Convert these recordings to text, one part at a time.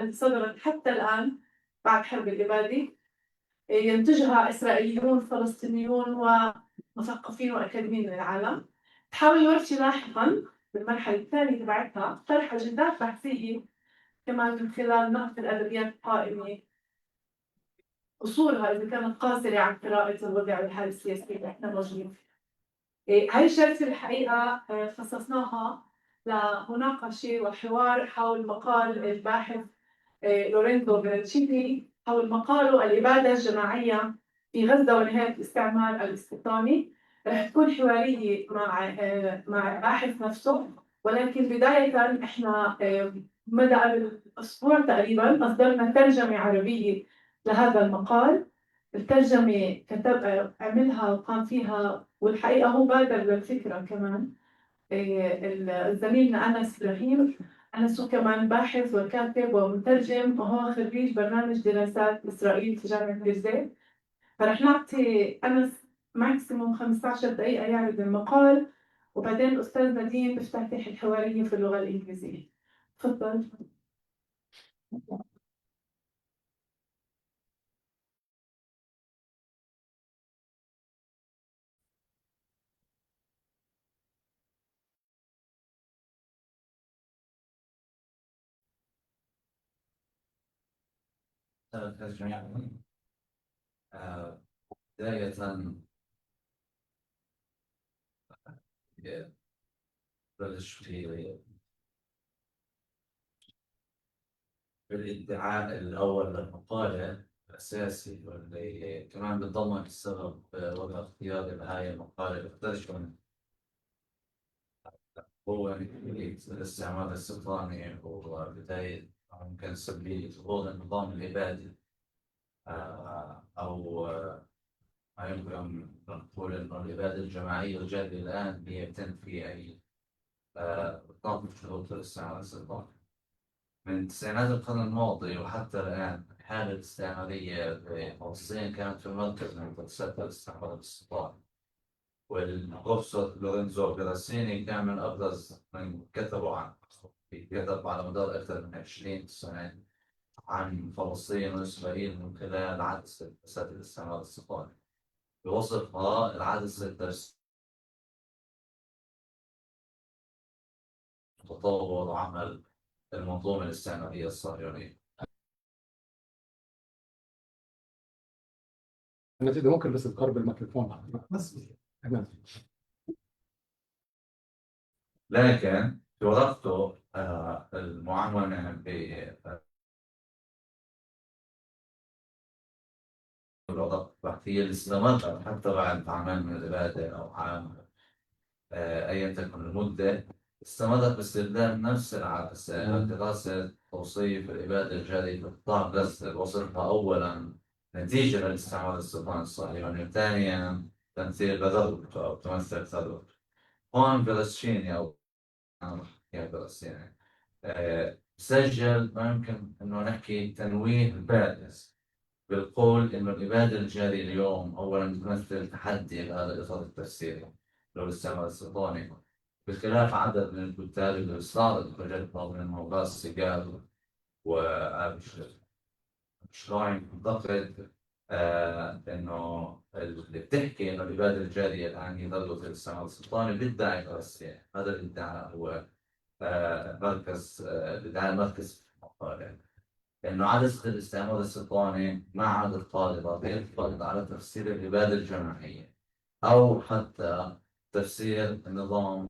التي صدرت حتى الآن بعد حرب الإبادة ينتجها إسرائيليون فلسطينيون ومثقفين وأكاديميين من العالم. تحاول الورشة لاحقاً بالمرحلة الثانية تبعتها طرح أجندات بحثية كمان من خلال نقد الأدبيات القائمة، أصولها إذا كانت قاصرة عن قراءة الوضع والحالة السياسية اللي إحنا موجودين فيها. هاي الجلسة الحقيقة خصصناها لمناقشة وحوار حول مقال الباحث لورينزو فيراتشيني حول مقاله الإبادة الجماعية في غزة ونهاية الاستعمار الاستيطاني. رح تكون حوارية مع الباحث نفسه، ولكن بداية احنا مدى قبل أسبوع تقريبا أصدرنا ترجمة عربية لهذا المقال. الترجمة عملها وقام فيها، والحقيقة هو بادر للفكرة كمان زميلنا أنس إبراهيم. أنس كمان باحث وكاتب ومترجم، وهو خريج برنامج دراسات إسرائيل في جامعة بيرزيت. فرح نعطي أنس ماكسيموم 15 دقيقة يعرض المقال، وبعدين الأستاذ نادين بيفتتح الحوارية في اللغة الإنجليزية. تفضل. جميعا. بداية بلش في الادعاء الأول للمقالة الأساسي، واللي كمان بتضمن السبب وضع اختياري لهاي المقالة الترجمة، هو الاستعمار الاستيطاني وبداية ممكن سبيل ظهور النظام الإبادي، أو ما يمكن نقول أن الإبادة الجماعية الجارية الآن هي تنفي أي نظم شروط الاستعمار الاستيطاني. من تسعينات القرن الماضي وحتى الآن الحالة الاستعمارية في فلسطين كانت في المركز من دراسات الاستعمار الاستيطاني، والبروفيسور لورينزو كان من أبرز من كتبوا عنه. كتب على مدار أكثر من 20 سنة عن فلسطين وإسرائيل من خلال عدسة دراسات الاستعمار الاستيطاني، بوصفها العدسة الدراسية تطور وعمل المنظومة الاستعمارية الصهيونية. إذا ممكن بس تقرب الميكروفون بس. لكن في ورقته المعنونة بالوظائف البحثية اللي استمرت حتى بعد عام من الإبادة أو عام أيا تكن المدة، استمرت باستخدام نفس العدسة لدراسة توصيف الإبادة الجارية في قطاع غزة، وصفها أولاً نتيجة للاستعمار الاستيطاني الصهيوني، وثانياً تمثيل بذرته أو تمثل ثروته. هون فيراتشيني أو فيراتشيني سجل ما يمكن إنه نحكي تنويه بارز بالقول إنه الإبادة الجارية اليوم أولاً تمثل تحدي لهذا الإطار التفسيري للاستعمار الاستيطاني، بخلاف عدد من الكتاب اللي صارت وجدت منهم راس سيجار وشراين تعتقد إنه اللي بتحكي إنه الإبادة الجارية الآن يظلوا في الاستعمار الاستيطاني بيدعي فلسطين. هذا الادعاء هو مركز ادعاء المركز في المقالة، إنه عدسة الاستعمار الاستيطاني ما عادت طالبة بيفرض على تفسير الإبادة الجماعية أو حتى تفسير النظام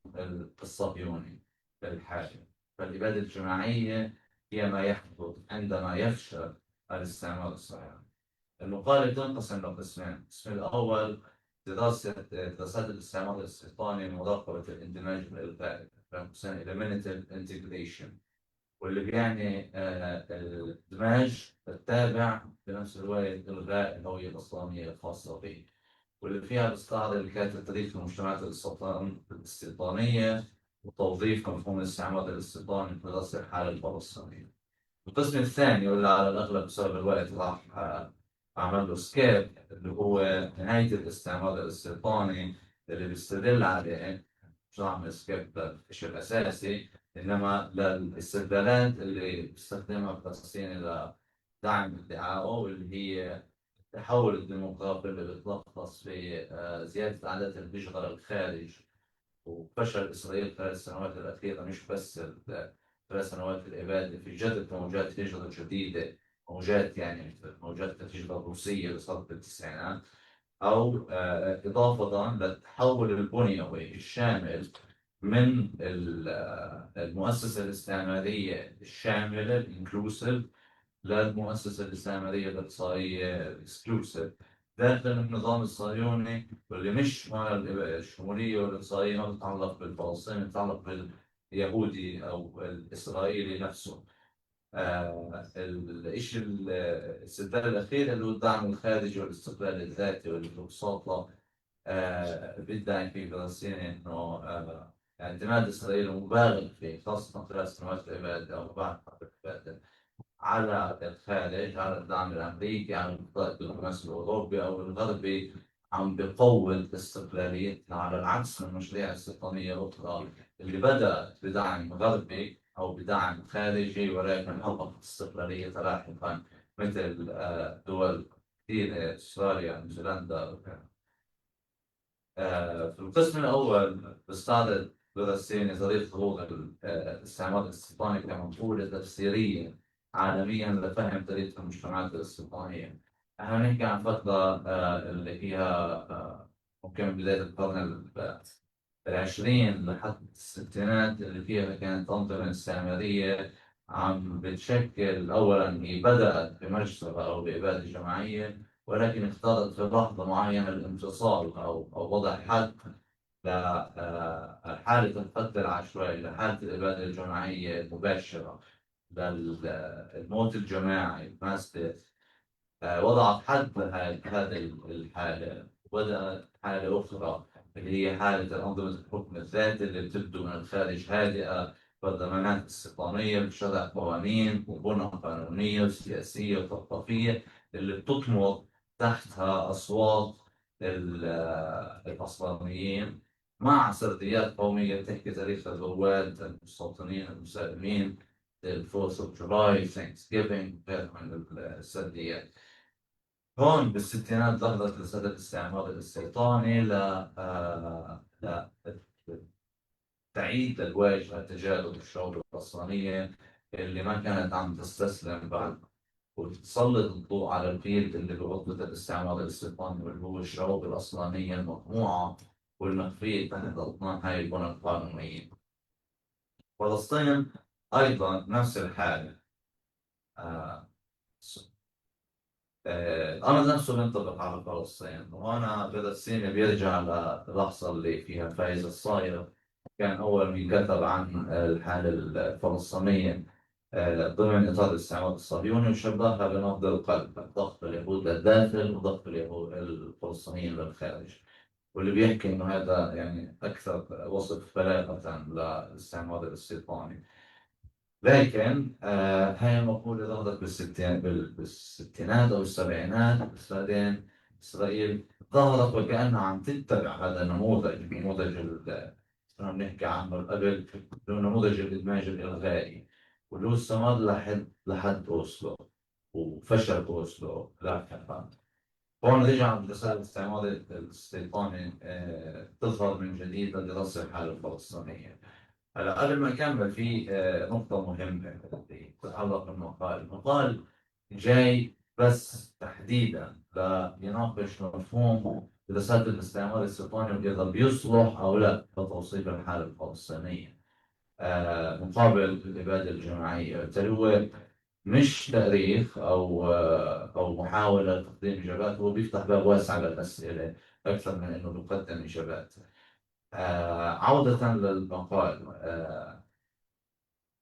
الصهيوني الحالي. فالإبادة الجماعية هي ما يحدث عندما يفشل الاستعمار الصهيوني. المقالة تنقسم لقسمين. القسم الأول دراسات الاستعمار الاستيطاني ومراقبة الاندماج والإلغاء، Eliminative Integration، واللي بيعني الإدماج التابع بنفس الوقت إلغاء الهوية الإسلامية الخاصة به، واللي فيها بيستعرض الكاتب تاريخ المجتمعات الاستيطانية وتوظيف مفهوم الاستعمار الاستيطاني في دراسة الحالة الفلسطينية. القسم الثاني واللي على الأغلب بسبب الوقت راح أعمل له سكيب، اللي هو نهاية الاستعمار الاستيطاني، اللي بيستدل عليه مش عامل سكيب الشيء الأساسي، إنما للاستدلالات اللي بيستخدمها فلسطين لدعم ادعائه، واللي هي التحول الديموغرافي اللي بيتلخص في زيادة أعداد الهجرة للخارج، وفشل إسرائيل خلال السنوات الأخيرة، مش بس ثلاث سنوات الإبادة، في جذب موجات هجرة جديدة، موجات يعني موجات الهجرة الروسية اللي صارت بالتسعينات، أو إضافة للتحول البنيوي الشامل من المؤسسة الاستعمارية الشاملة الانكلوسيف للمؤسسة الاستعمارية الإقصائية الاكسكلوسيف داخل النظام الصهيوني، واللي مش هون الشمولية والإقصائية ما بتتعلق بالفلسطيني، بتتعلق باليهودي أو الإسرائيلي نفسه. الشيء الاستدلال الأخير اللي هو الدعم الخارجي والاستقلال الذاتي، واللي ببساطة بيدعي في فلسطين إنه اعتماد إسرائيل مبالغ فيه، خاصة خلال سنوات الإبادة أو بعد الإبادة، على الخارج، على الدعم الأمريكي، على الدبلوماسي الأوروبي أو الغربي، عم بقوة استقلاليتنا، على العكس من المشاريع الاستيطانية الأخرى اللي بدأت بدعم غربي أو بدعم خارجي، ولكن حققت استقلاليتها لاحقا، مثل دول كثيرة، أستراليا، نيوزيلندا. في القسم الأول بستعرض فيراتشيني يستضيف ظهور الاستعمار الاستيطاني كمقولة تفسيرية عالميا لفهم تاريخ المجتمعات الاستيطانية. احنا بنحكي عن فترة اللي فيها ممكن من بداية القرن العشرين لحد الستينات، اللي فيها كانت أنظمة استعمارية عم بتشكل. أولا هي بدأت بمجزرة أو بإبادة جماعية، ولكن اختارت في لحظة معينة الانفصال أو وضع حد لحالة القتل العشوائي، لحالة الإبادة الجماعية المباشرة، للموت الجماعي ماس ديث. وضعت حد هذه الحالة، وبدأت حالة أخرى اللي هي حالة أنظمة الحكم الذاتي، اللي بتبدو من الخارج هادئة، برلمانات استيطانية بشرع قوانين وبنى قانونية وسياسية وثقافية، اللي بتطمر تحتها أصوات الأصلانيين، مع سرديات قومية بتحكي تاريخ الرواد، المستوطنين، المسالمين، الفورس اوف جولاي، ثانكس جيفينج، غير من السرديات. هون بالستينات ظهرت رسالة الاستعمار الاستيطاني تعيد الواجهة تجاهل الشعوب الأصلانية اللي ما كانت عم تستسلم بعد، وتسلط الضوء على الفيلد اللي بوظفة الاستعمار الاستيطاني، واللي هو الشعوب الأصلانية المطموعة والمخفية تحت أطنان هاي البنى القانونية. فلسطين أيضا نفس الحالة. آه، الأمر نفسه بينطبق على فلسطين، وأنا فلسطيني بيرجع للحظة اللي فيها فايز الصاير كان أول من كتب عن الحالة الفلسطينية ضمن إطار الاستعمار الصهيوني، وشبهها بنبض القلب، ضغط اليهود للداخل وضغط اليهود الفلسطينيين للخارج، واللي بيحكي إنه هذا يعني أكثر وصف بلاغة للاستعمار الاستيطاني. لكن هاي المقولة ظهرت بالستينات أو السبعينات، بس بعدين إسرائيل ظهرت وكأنها عم تتبع هذا النموذج، كنا بنحكي عنه قبل، اللي هو نموذج الإدماج الإلغائي، واللي هو استمر لحد أوسلو، وفشل أوسلو لاحقا. هون رجع رسالة الاستعمار الاستيطاني تظهر من جديد لدراسة الحالة الفلسطينية. هلا قبل ما نكمل في نقطة مهمة تتعلق بالمقال. المقال جاي بس تحديدا ليناقش مفهوم دراسات الاستعمار الاستيطاني، وإذا بيصلح أو لا لتوصيف الحالة الفلسطينية مقابل الإبادة الجماعية. بالتالي هو مش تاريخ أو محاولة لتقديم إجابات، هو بيفتح باب واسع للأسئلة أكثر من إنه بيقدم إجابات. عودة للمقال.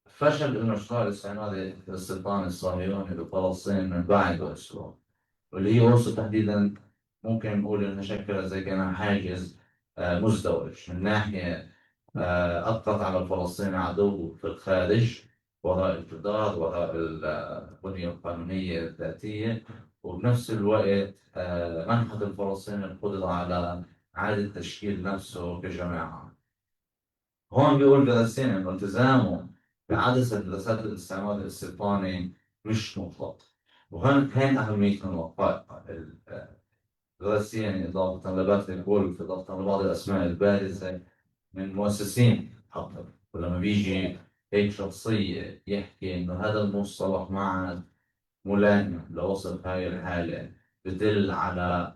فشل المشروع الاستعماري الاستيطاني الصهيوني بفلسطين من بعد أوسلو، واللي هي أوسلو تحديدا ممكن نقول إنها شكلت زي كان حاجز مزدوج. من ناحية أسقط على الفلسطيني عدو في الخارج وراء الجدار، وراء البنية القانونية الذاتية، وبنفس الوقت منحت الفلسطيني القدرة على إعادة تشكيل نفسه كجماعة. هون بيقول فيراتشيني إنه التزامه بعدسة دراسات الاستعمار الاستيطاني مش مطلق. وهون كان أهمية الوقائع فيراتشيني إضافة لبات الولف، إضافة لبعض الأسماء البارزة من مؤسسين حقا. ولما بيجي هيك شخصية يحكي إنه هذا المصطلح ما ملائم لوصف هاي الحالة، بدل على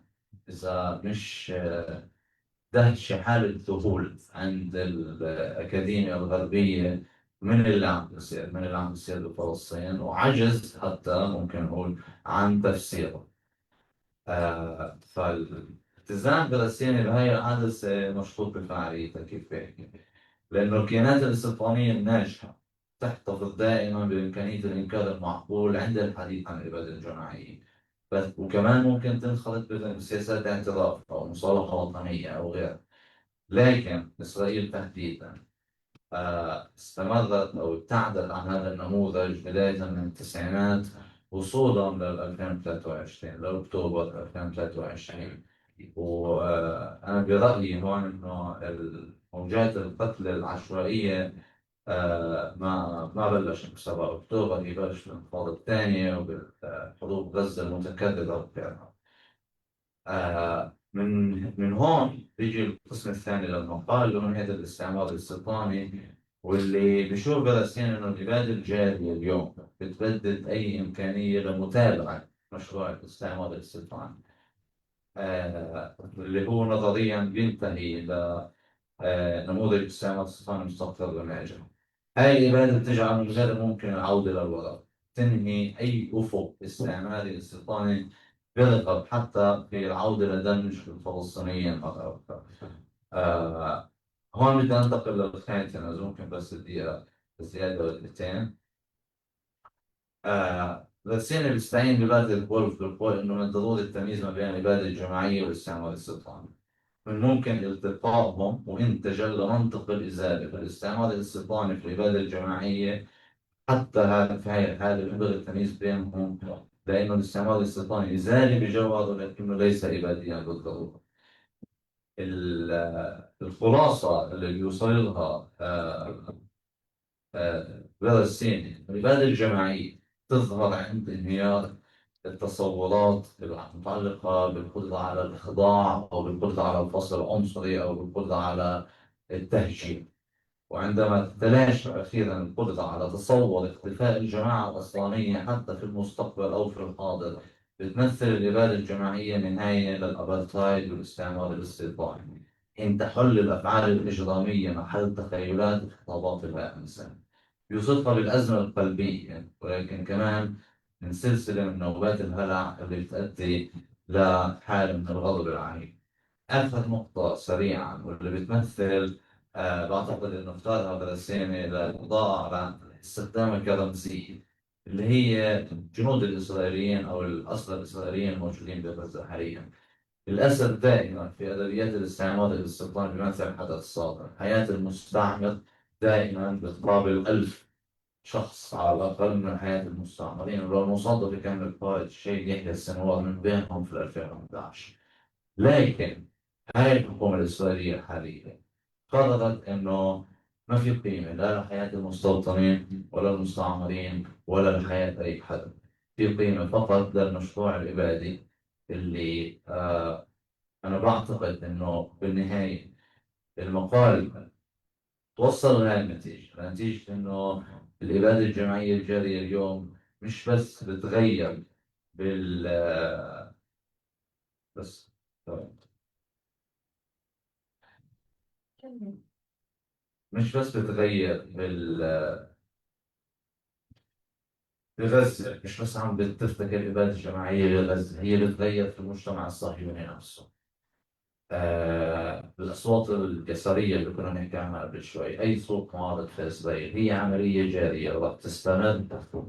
إذا مش دهشة حالة ذهول عند الأكاديمية الغربية من اللي عم بيصير، من اللي عم بيصير بفلسطين، وعجز حتى ممكن نقول عن تفسيره. فالالتزام فلسطيني بهاي الحادثة مشروط بفاعليتها كيف بيحكي، لأنه الكيانات الاستيطانية الناجحة تحتفظ دائما بإمكانية الإنكار المعقول عند الحديث عن الإبادة الجماعية. بس وكمان ممكن تنخرط بسياسات اعتراف أو مصالحة وطنية أو غيرها. لكن إسرائيل تحديدا استمرت أو ابتعدت عن هذا النموذج بداية من التسعينات وصولا لل 2023 لأكتوبر 2023. وأنا برأيي هون إنه موجات القتل العشوائية ما بلشت ب 7 أكتوبر، هي بلشت بالانتفاضة الثانية وبحروب غزة المتكررة وغيرها. من هون بيجي القسم الثاني للمقال اللي هو ونهاية الاستعمار الاستيطاني، واللي بشوف فلسطين انه الإبادة الجارية اليوم بتبدد اي امكانية لمتابعة مشروع الاستعمار الاستيطاني، اللي هو نظريا بينتهي لنموذج الاستعمار الاستيطاني مستقر وناجح. هاي الإبادة بتجعل من غير ممكن العودة للوراء، تنهي أي أفق استعماري استيطاني بيرغب حتى في العودة لدمج الفلسطينيين مرة أخرى. هون بدي أنتقل للخانتين، إذا ممكن بس دقيقة زيادة ولا دقيقتين. فلسطين بيستعين ببادئ الولف بالقول إنه من ضروري التمييز ما بين الإبادة الجماعية والاستعمار الاستيطاني. من ممكن التقائهم وإنتاجا لمنطق الإزالة في الاستعمار الاستيطاني في الإبادة الجماعية. حتى في هاي الحالة ينبغي التمييز بينهم، لأنه الاستعمار الاستيطاني إزالي بجوهره لكنه ليس إباديا بالضرورة. الخلاصة اللي بيوصل لها فلسطيني الإبادة الجماعية تظهر عند انهيار التصورات المتعلقة بالقدرة على الإخضاع أو بالقدرة على الفصل العنصري أو بالقدرة على التهجير. وعندما تتلاشى أخيرا القدرة على تصور اختفاء الجماعة الأصلانية حتى في المستقبل أو في الحاضر، بتمثل الإبادة الجماعية نهاية للأبرتايد والاستعمار الاستيطاني، حين تحل الأفعال الإجرامية محل تخيلات الخطابات الإنسان. يوصفها بالأزمة القلبية، ولكن كمان من سلسلة من نوبات الهلع اللي بتؤدي لحالة من الغضب العنيف. آخر نقطة سريعا واللي بتمثل بعتقد إنه اختارها فلسطيني للقضاء على استخدامها كرمزية، اللي هي الجنود الإسرائيليين أو الأسرى الإسرائيليين الموجودين بغزة حاليا. للأسف دائما في أدبيات الاستعمار الاستيطاني بيمثل حدث صادم. حياة المستعمر دائما بتقابل 1000 شخص على الأقل من حياة المستعمرين، ولو المصادفة كان القائد الشهيد يحيى السنوار من بينهم في 2011. لكن هاي الحكومة الإسرائيلية حاليا قررت إنه ما في قيمة لا لحياة المستوطنين ولا المستعمرين ولا لحياة أي حد. في قيمة فقط للمشروع الإبادي اللي أنا بعتقد إنه بالنهاية المقال توصل لهذه النتيجة، نتيجة إنه الإبادة الجماعية الجارية اليوم مش بس بتغير بال بس مش بس بتغير بغزة، مش بس عم بتفتكر الإبادة الجماعية بغزة، هي بتغير في المجتمع الصهيوني نفسه. الأصوات اليسارية اللي كنا نحكي عنها قبل شوي، أي صوت معارض في إسرائيل هي عملية جارية راح تستمر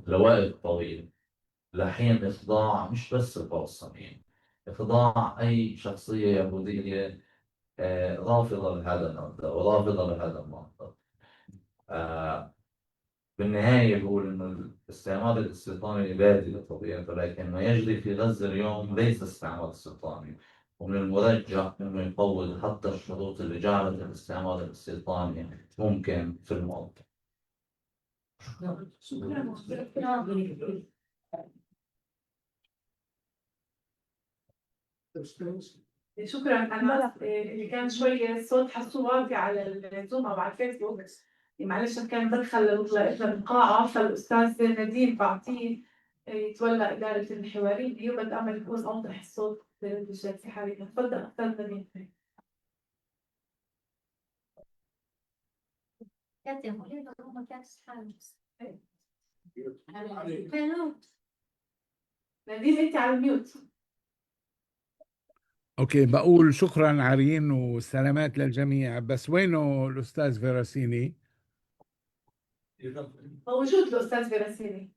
لوقت طويل، لحين إخضاع مش بس الفلسطينيين، إخضاع أي شخصية يهودية رافضة لهذا المبدأ ورافضة لهذا المنطق. آه، بالنهاية بقول إنه الاستعمار الاستيطاني إبادي بطبيعته، لكن ما يجري في غزة اليوم ليس استعمار استيطاني، ومن المرجح انه يطول حتى الشروط اللي جعلت الاستعمار الاستيطاني ممكن في الماضي. شكرا. انا اللي كان شويه الصوت حسوا واطي على الزوم او على الفيسبوك، معلش كان بدخل القاعه، فالاستاذ نديم بعطيه يتولى اداره الحواريه وبدي اعمل يكون اوضح الصوت بالجلسه حاليا. تفضل استاذ نديم. نديم انت على الميوت. اوكي، بقول شكرا عرين وسلامات للجميع. بس وينه الاستاذ فيراتشيني؟ موجود الاستاذ فيراتشيني.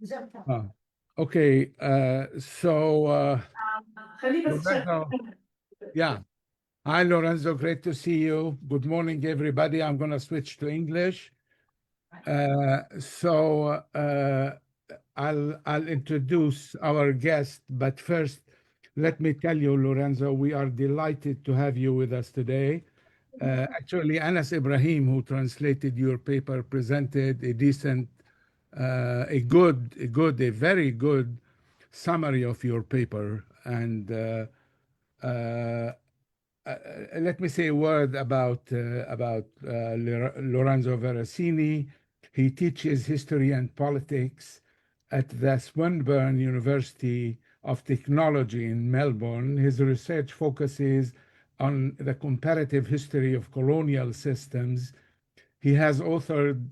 اوكي. So خليه بس Lorenzo, yeah. Hi Lorenzo, great to see you. Good morning everybody. I'm going to switch to English. I'll introduce our guest, but first let me tell you, Lorenzo, we are delighted to have you with us today. Actually, Anas Ibrahim, who translated your paper, presented a decent, a very good summary of your paper. And let me say a word about Lorenzo Veracini. He teaches history and politics at the Swinburne University of Technology in Melbourne. His research focuses on the comparative history of colonial systems. He has authored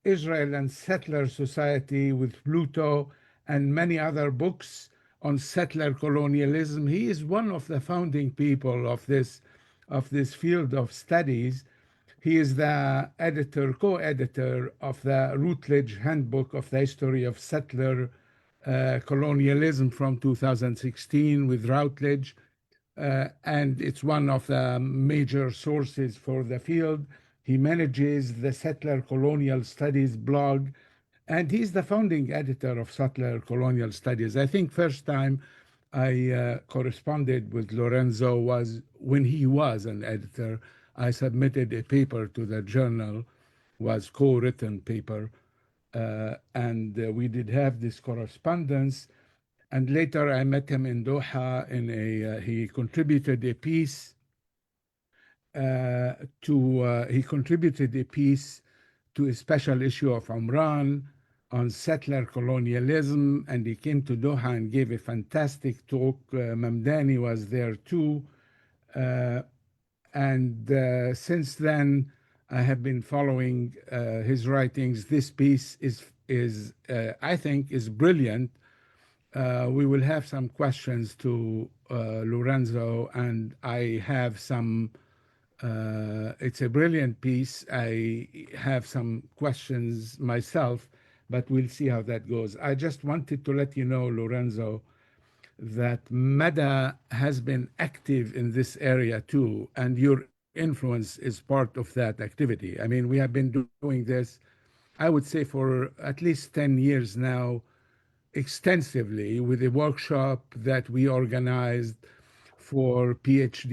Israel and Settler Society with Pluto and many other books on settler colonialism. He is one of the founding people of this field of studies. He is the co-editor of the Routledge Handbook of the History of Settler Colonialism from 2016 with Routledge, and it's one of the major sources for the field. He manages the Settler Colonial Studies blog, and he's the founding editor of Settler Colonial Studies. I think first time I corresponded with Lorenzo was when he was an editor. I submitted a paper to the journal, was co-written paper, and we did have this correspondence. And later I met him in Doha he contributed a piece to a special issue of Umran on settler colonialism, and he came to Doha and gave a fantastic talk. Mamdani was there too. And since then, I have been following his writings. This piece is I think, is brilliant. We will have some questions to Lorenzo, and I have some. It's a brilliant piece. I have some questions myself, but we'll see how that goes. I just wanted to let you know, Lorenzo, that Mada has been active in this area too, and your influence is part of that activity. I mean, we have been doing this, I would say, for at least 10 years now, extensively, with a workshop that we organized for PhD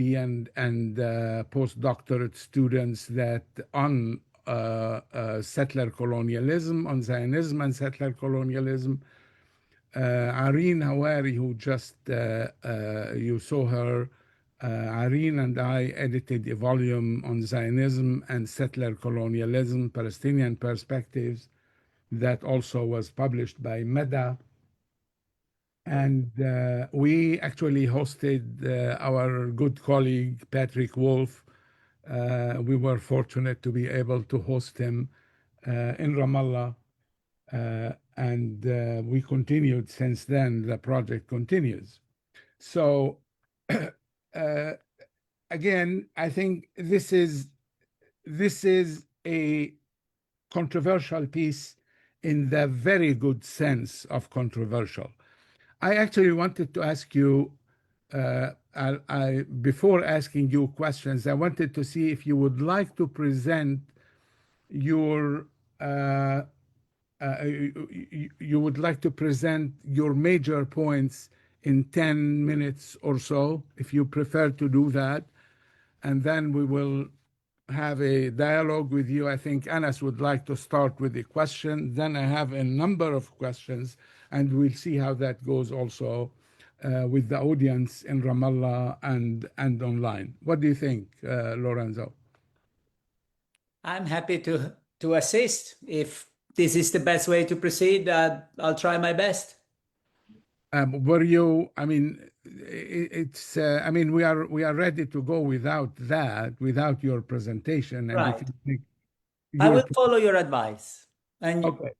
and postdoctorate students that on settler colonialism, on Zionism and settler colonialism. Irene Hawari, who just you saw her, Irene and I edited a volume on Zionism and settler colonialism, Palestinian perspectives, that also was published by Meda. And we actually hosted our good colleague, Patrick Wolf. We were fortunate to be able to host him in Ramallah. And we continued since then. The project continues. So again, I think this is a controversial piece in the very good sense of controversial. I actually wanted to ask you, before asking you questions, I wanted to see if you would like to present your you would like to present your major points in 10 minutes or so, if you prefer to do that. And then we will have a dialogue with you. I think Anas would like to start with a question. Then I have a number of questions, and we'll see how that goes also with the audience in Ramallah and online. What do you think, Lorenzo? I'm happy to assist. If this is the best way to proceed, I'll try my best. Were you, I mean, I mean, we are ready to go without your presentation. And Right. if you think I will follow your advice. And okay.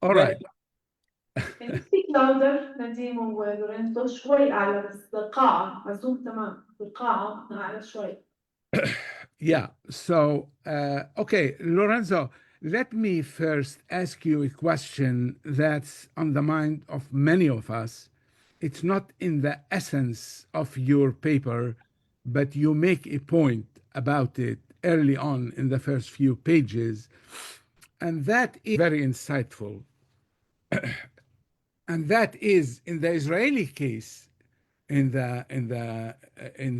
All right. Can you speak louder, Nadim ولورينزو؟ شوي أعلى بس القاعة عزوم تمام القاعة أعلى شوي. Yeah. So, okay, Lorenzo, let me first ask you a question that's on the mind of many of us. It's not in the essence of your paper, but you make a point about it early on in the first few pages, and that is very insightful. And that is, in the Israeli case, in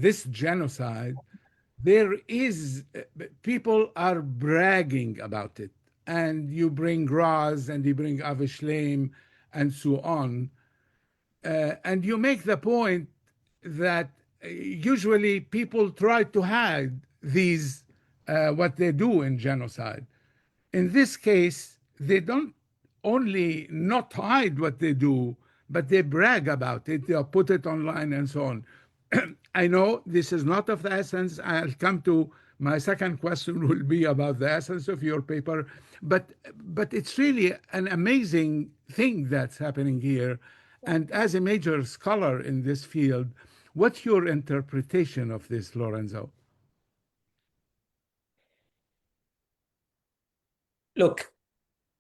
this genocide, there is, people are bragging about it, and you bring Raz and you bring Avishleim and so on, and you make the point that usually people try to hide these what they do in genocide. In this case, they don't only not hide what they do, but they brag about it. They'll put it online and so on. I know this is not of the essence. I'll come to my second question will be about the essence of your paper, but it's really an amazing thing that's happening here. And as a major scholar in this field, what's your interpretation of this, Lorenzo? look,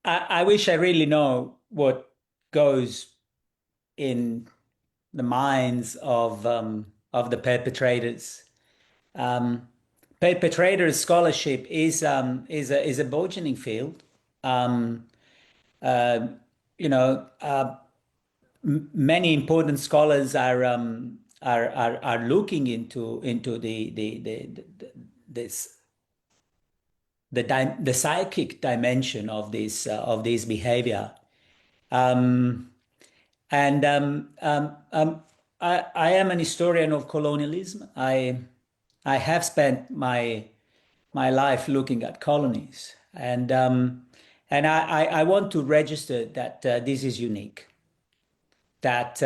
I wish I really know what goes in the minds of the perpetrators. Perpetrator scholarship is a burgeoning field. You know, many important scholars are looking into the psychic dimension of this behavior. I am an historian of colonialism. I have spent my life looking at colonies, and I want to register that this is unique. That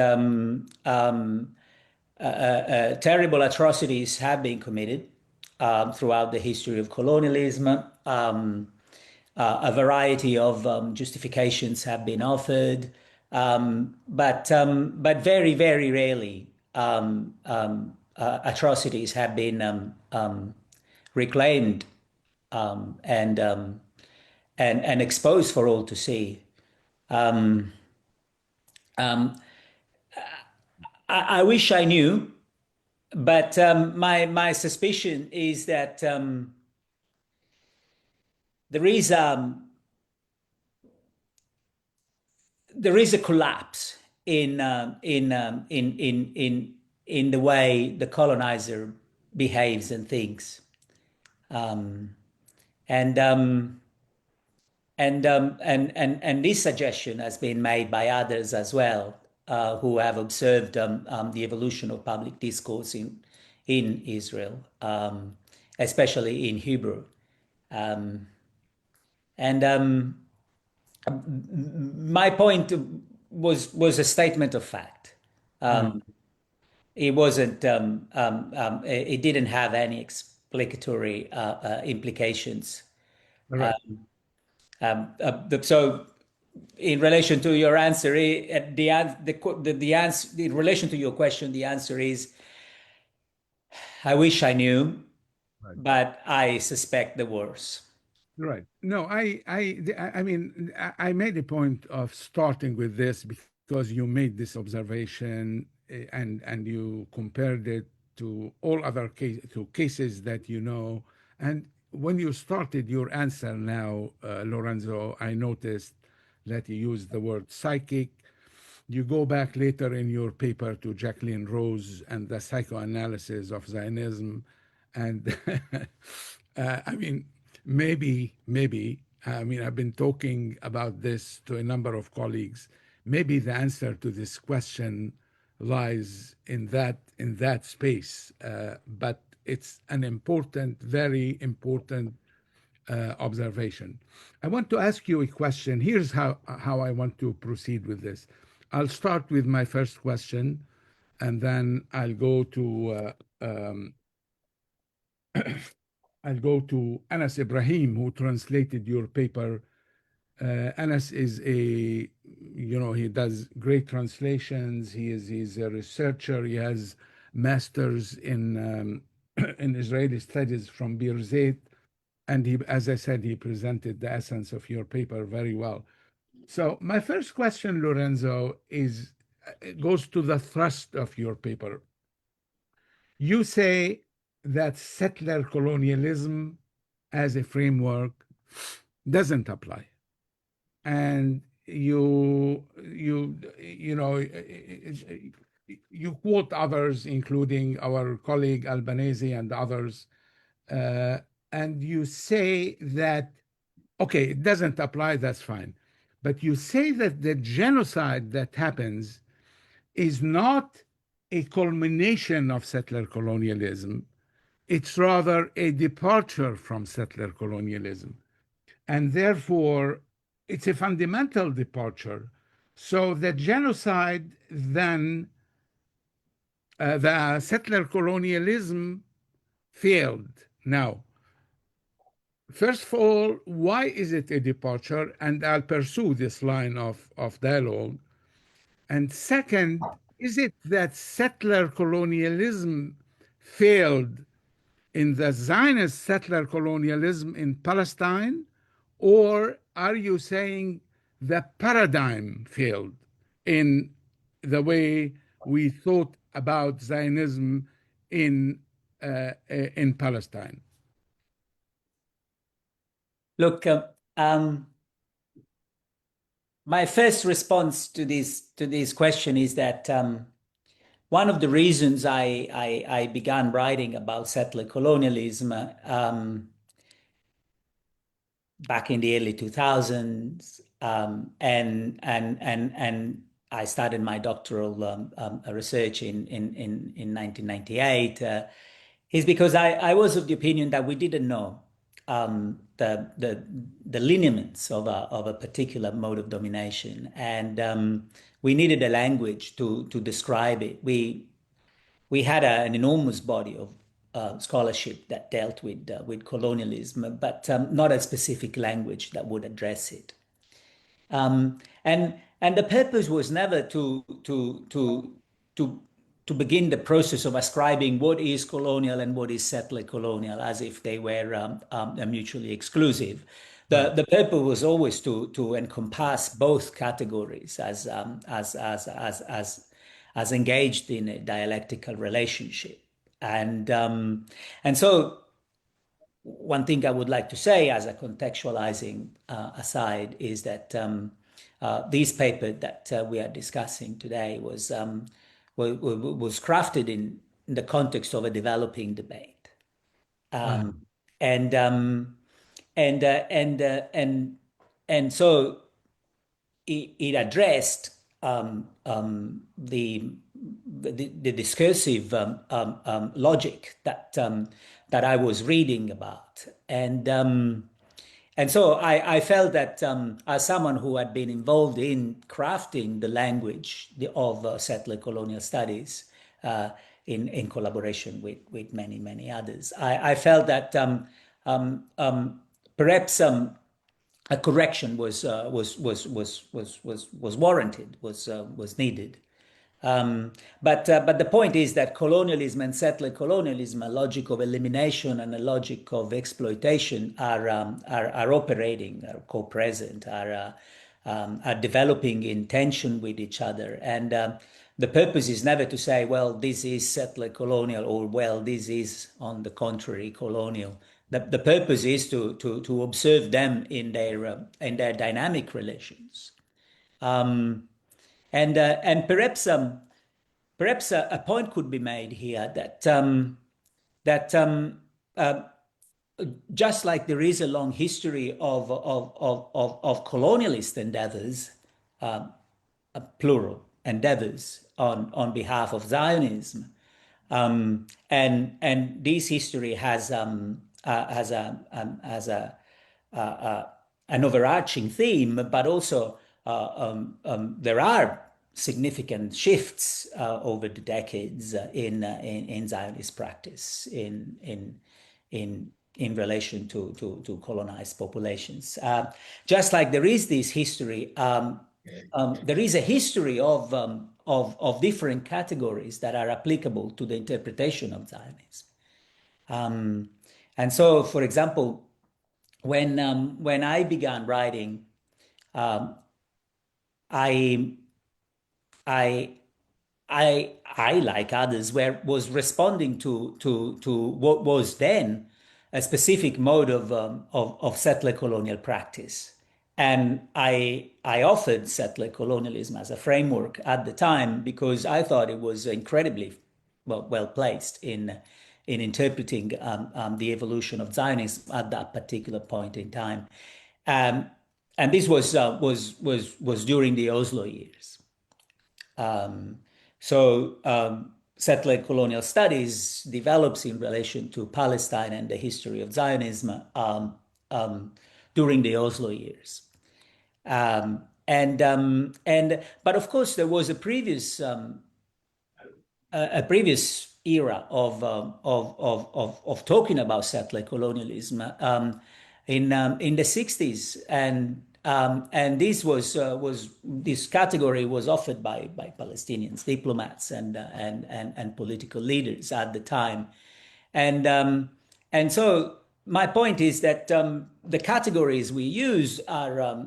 terrible atrocities have been committed throughout the history of colonialism. A variety of justifications have been offered, but very, very rarely atrocities have been reclaimed and exposed for all to see. I wish I knew, but my suspicion is that there is a collapse in the way the colonizer behaves and thinks, and this suggestion has been made by others as well, who have observed the evolution of public discourse in Israel, especially in Hebrew. My point was a statement of fact. It wasn't. It didn't have any explicatory implications. Right. So, in relation to your answer, the answer in relation to your question, the answer is, I wish I knew, Right. but I suspect the worst. Right. No, I mean, I made a point of starting with this because you made this observation and you compared it to all other cases that you know. And when you started your answer now, Lorenzo, I noticed that you used the word psychic. you go back later in your paper to Jacqueline Rose and the psychoanalysis of Zionism. And I mean, maybe, I mean, I've been talking about this to a number of colleagues. Maybe the answer to this question lies in that space, but it's an important, very important observation. I want to ask you a question. Here's how I want to proceed with this. I'll start with my first question, and then I'll go to Anas Ibrahim, who translated your paper. Anas is he does great translations. He's a researcher. He has masters in Israeli studies from Birzeit. And he, as I said, he presented the essence of your paper very well. So my first question, Lorenzo, goes to the thrust of your paper. You say that settler colonialism as a framework doesn't apply. And you quote others, including our colleague Albanese and others, and you say that, okay, it doesn't apply, that's fine. But you say that the genocide that happens is not a culmination of settler colonialism. It's rather a departure from settler colonialism. And therefore, it's a fundamental departure. So the genocide then, the settler colonialism failed. Now, first of all, why is it a departure? And I'll pursue this line of dialogue. And second, is it that settler colonialism failed in the Zionist settler colonialism in Palestine? Or are you saying the paradigm failed in the way we thought about Zionism in Palestine? Look, my first response to this question is that one of the reasons I began writing about settler colonialism back in the early 2000s, and I started my doctoral research in 1998, is because I was of the opinion that we didn't know the lineaments of a particular mode of domination, and we needed a language to describe it. We had an enormous body of scholarship that dealt with colonialism, but not a specific language that would address it. And the purpose was never to begin the process of ascribing what is colonial and what is settler colonial as if they were mutually exclusive. The purpose was always to encompass both categories as engaged in a dialectical relationship. And so one thing I would like to say as a contextualizing aside is that this paper that we are discussing today was crafted in the context of a developing debate, and so it addressed the discursive logic that I was reading about, and so I felt that as someone who had been involved in crafting the language of settler colonial studies in collaboration with many others, I felt that perhaps a correction was warranted, was needed. But the point is that colonialism and settler colonialism, a logic of elimination and a logic of exploitation, are operating, are co-present, are developing in tension with each other. And the purpose is never to say, well, this is settler colonial, or well, this is on the contrary colonial. The purpose is to observe them in their dynamic relations. And perhaps a point could be made here that just like there is a long history of colonialist endeavors, plural endeavors on behalf of Zionism, and this history has an overarching theme, but also there are significant shifts over the decades in Zionist practice in relation to colonized populations. Just like there is this history, there is a history of different categories that are applicable to the interpretation of Zionism. And so, for example, when I began writing, I like others was responding to what was then a specific mode of settler colonial practice. And I offered settler colonialism as a framework at the time because I thought it was incredibly well placed in interpreting the evolution of Zionism at that particular point in time. And this was during the Oslo years. Settler colonial studies develops in relation to Palestine and the history of Zionism during the Oslo years. But of course there was a previous era of talking about settler colonialism in the 60s, and this category was offered by Palestinians, diplomats and political leaders at the time, and so my point is that the categories we use are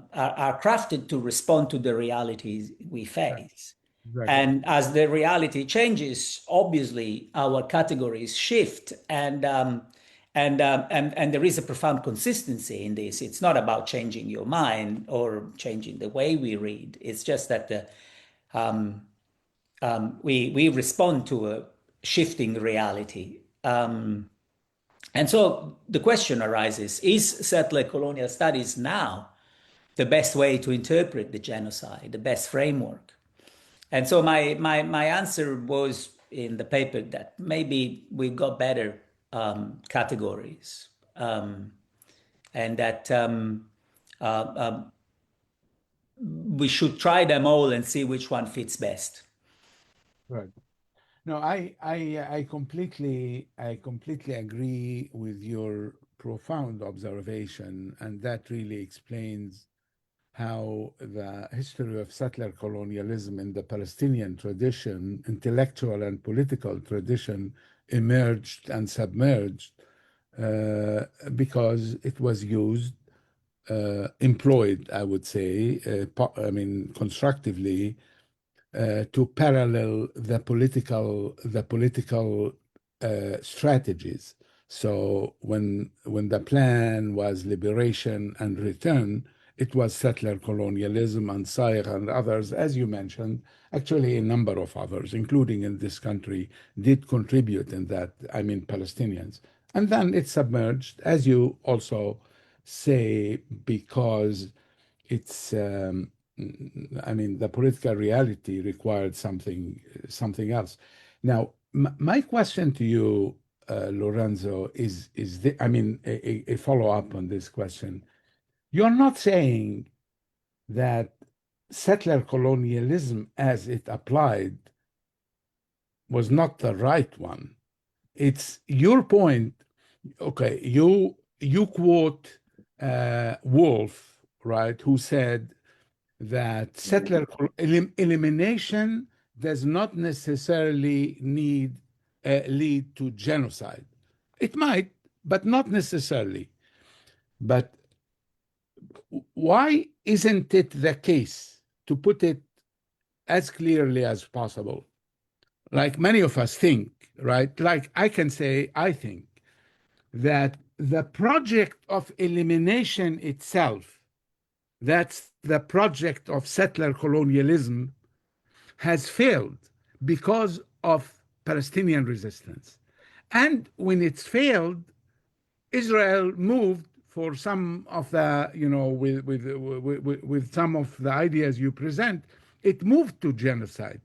crafted to respond to the realities we face. Right. And as the reality changes, obviously our categories shift, and there is a profound consistency in this. It's not about changing your mind or changing the way we read. It's just that we respond to a shifting reality. And so the question arises, is settler colonial studies now the best way to interpret the genocide, the best framework? And so my answer was in the paper that maybe we got better categories, and that we should try them all and see which one fits best. Right. No, I completely agree with your profound observation, and that really explains how the history of settler colonialism in the Palestinian tradition, intellectual and political tradition, emerged and submerged because it was used, employed, I would say, constructively, to parallel the political strategies. So when the plan was liberation and return, it was settler colonialism, and Sair and others, as you mentioned, actually a number of others, including in this country, did contribute in that, Palestinians. And then it submerged, as you also say, because it's, the political reality required something else. Now, my question to you, Lorenzo, is a follow-up on this question. You're not saying that settler colonialism as it applied was not the right one. It's your point. Okay, you quote Wolf, right, who said that settler elimination does not necessarily lead to genocide. It might, but not necessarily. But why isn't it the case, to put it as clearly as possible, like many of us think, right? Like I can say, I think that the project of elimination itself, that's the project of settler colonialism, has failed because of Palestinian resistance. And when it's failed, Israel moved for some of the, with some of the ideas you present, it moved to genocide.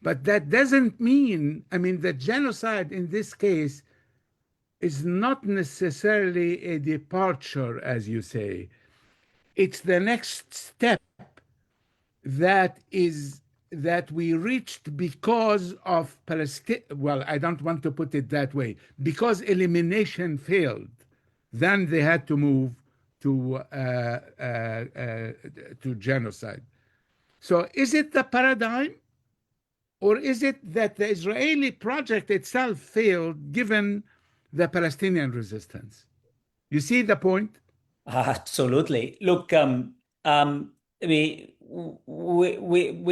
But that doesn't mean, that genocide in this case is not necessarily a departure, as you say. It's the next step that we reached because of Palestine. Well, I don't want to put it that way. Because elimination failed, then they had to move to genocide. So is it the paradigm, or is it that the Israeli project itself failed given the Palestinian resistance? You see the point? Absolutely. Look, we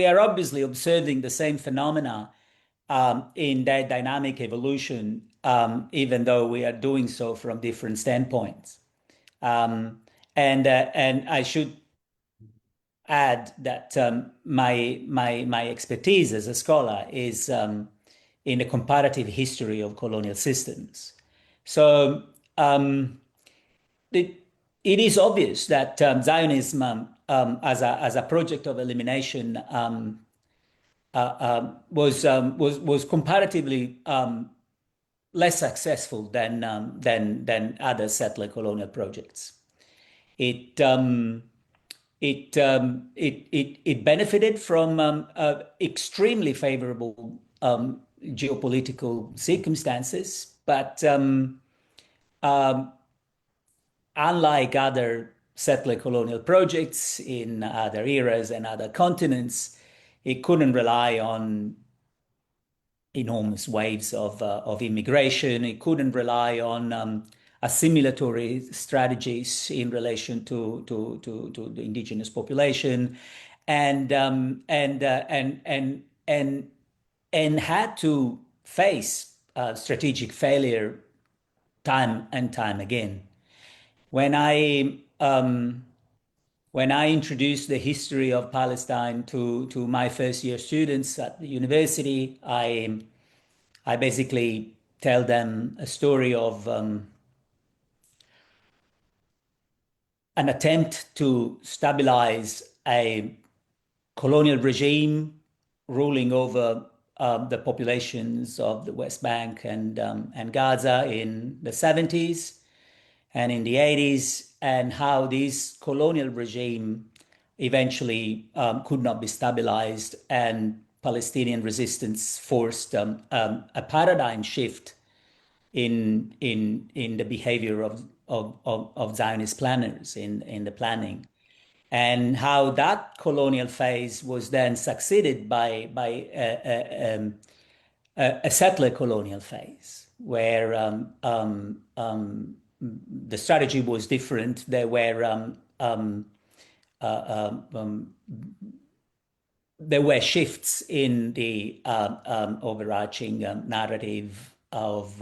are obviously observing the same phenomena in their dynamic evolution, even though we are doing so from different standpoints. And I should add that my expertise as a scholar is in the comparative history of colonial systems. So it is obvious that Zionism as a project of elimination was comparatively less successful than other settler colonial projects. It benefited from extremely favorable geopolitical circumstances, but unlike other settler colonial projects in other eras and other continents, it couldn't rely on enormous waves of immigration. It couldn't rely on assimilatory strategies in relation to the indigenous population, and had to face strategic failure time and time again. When I introduced the history of Palestine to my first year students at the university, I basically tell them a story of an attempt to stabilize a colonial regime ruling over the populations of the West Bank and Gaza in the 70s and in the 80s, and how this colonial regime eventually could not be stabilized, and Palestinian resistance forced a paradigm shift in the behavior of Zionist planners in the planning, and how that colonial phase was then succeeded by a settler colonial phase, where the strategy was different. There were shifts in the overarching narrative of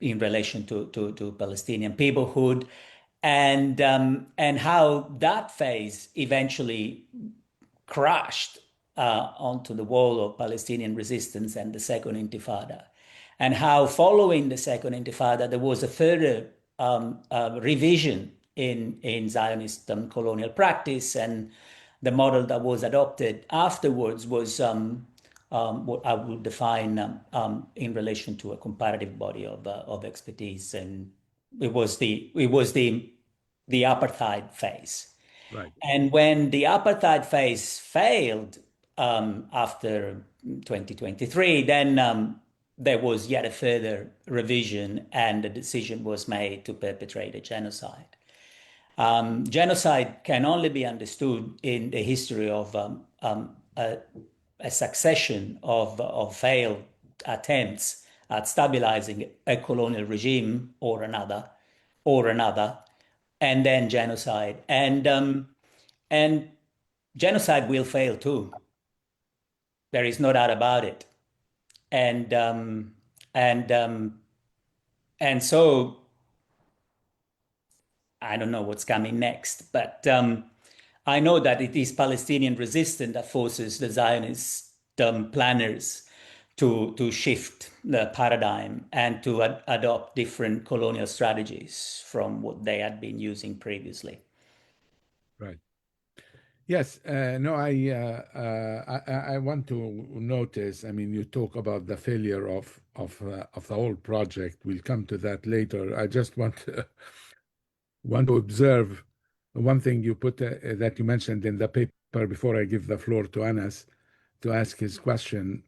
in relation to Palestinian peoplehood, and how that phase eventually crashed onto the wall of Palestinian resistance and the Second Intifada, and how following the Second Intifada there was a further revision in Zionist colonial practice, and the model that was adopted afterwards was what I would define in relation to a comparative body of expertise, and it was the apartheid phase. Right. And when the apartheid phase failed after 2023, then there was yet a further revision, and the decision was made to perpetrate a genocide. Genocide can only be understood in the history of a succession of failed attempts at stabilizing a colonial regime or another, and then genocide. And genocide will fail too. There is no doubt about it. And so I don't know what's coming next, but I know that it is Palestinian resistance that forces the Zionist planners to shift the paradigm and to adopt different colonial strategies from what they had been using previously. Right. Yes. No, I want to notice, I mean, you talk about the failure of the whole project. We'll come to that later. I just want to observe one thing you put that you mentioned in the paper before I give the floor to Anas to ask his question.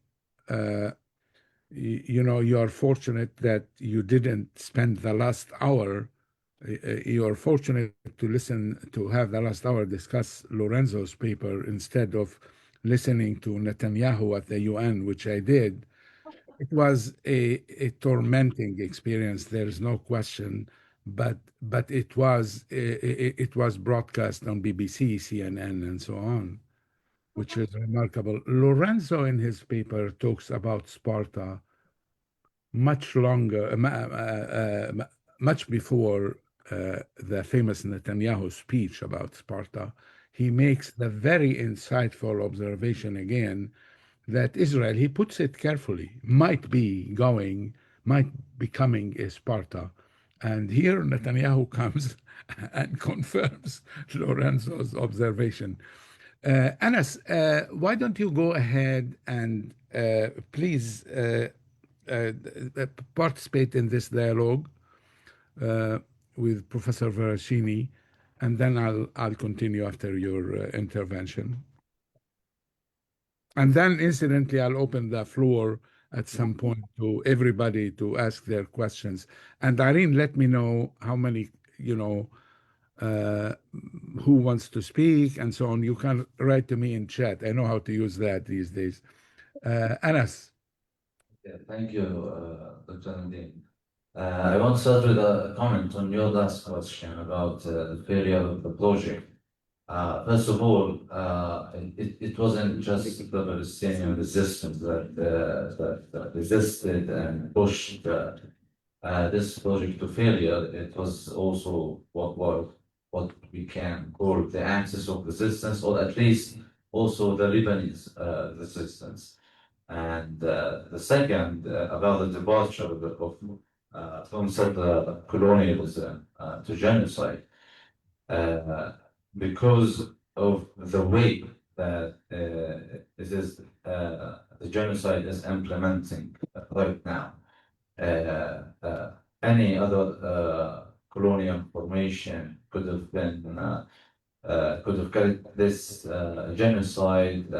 You know, you are fortunate that you didn't spend the last hour. You are fortunate to have the last hour discuss Lorenzo's paper instead of listening to Netanyahu at the UN, which I did. It was a tormenting experience. There is no question, but it was broadcast on BBC, CNN, and so on, which is remarkable. Lorenzo in his paper talks about Sparta much longer, much before the famous Netanyahu speech about Sparta. He makes the very insightful observation again that Israel, he puts it carefully, might be becoming a Sparta. And here Netanyahu comes and confirms Lorenzo's observation. Anas, why don't you go ahead and please participate in this dialogue with Professor Fieratshini, and then I'll continue after your intervention. And then, incidentally, I'll open the floor at some point to everybody to ask their questions. And Irene, let me know how many, who wants to speak and so on. You can write to me in chat. I know how to use that these days. Anas. Yeah, thank you, Dr. Nadine. I want to start with a comment on your last question about the failure of the project. First of all, it wasn't just the Palestinian resistance that resisted and pushed this project to failure. It was also what we can call the axis of resistance, or at least also the Lebanese resistance. And the second, about the departure from settler colonialism to genocide, because of the way that the genocide is implementing right now. Any other colonial formation could have carried this genocide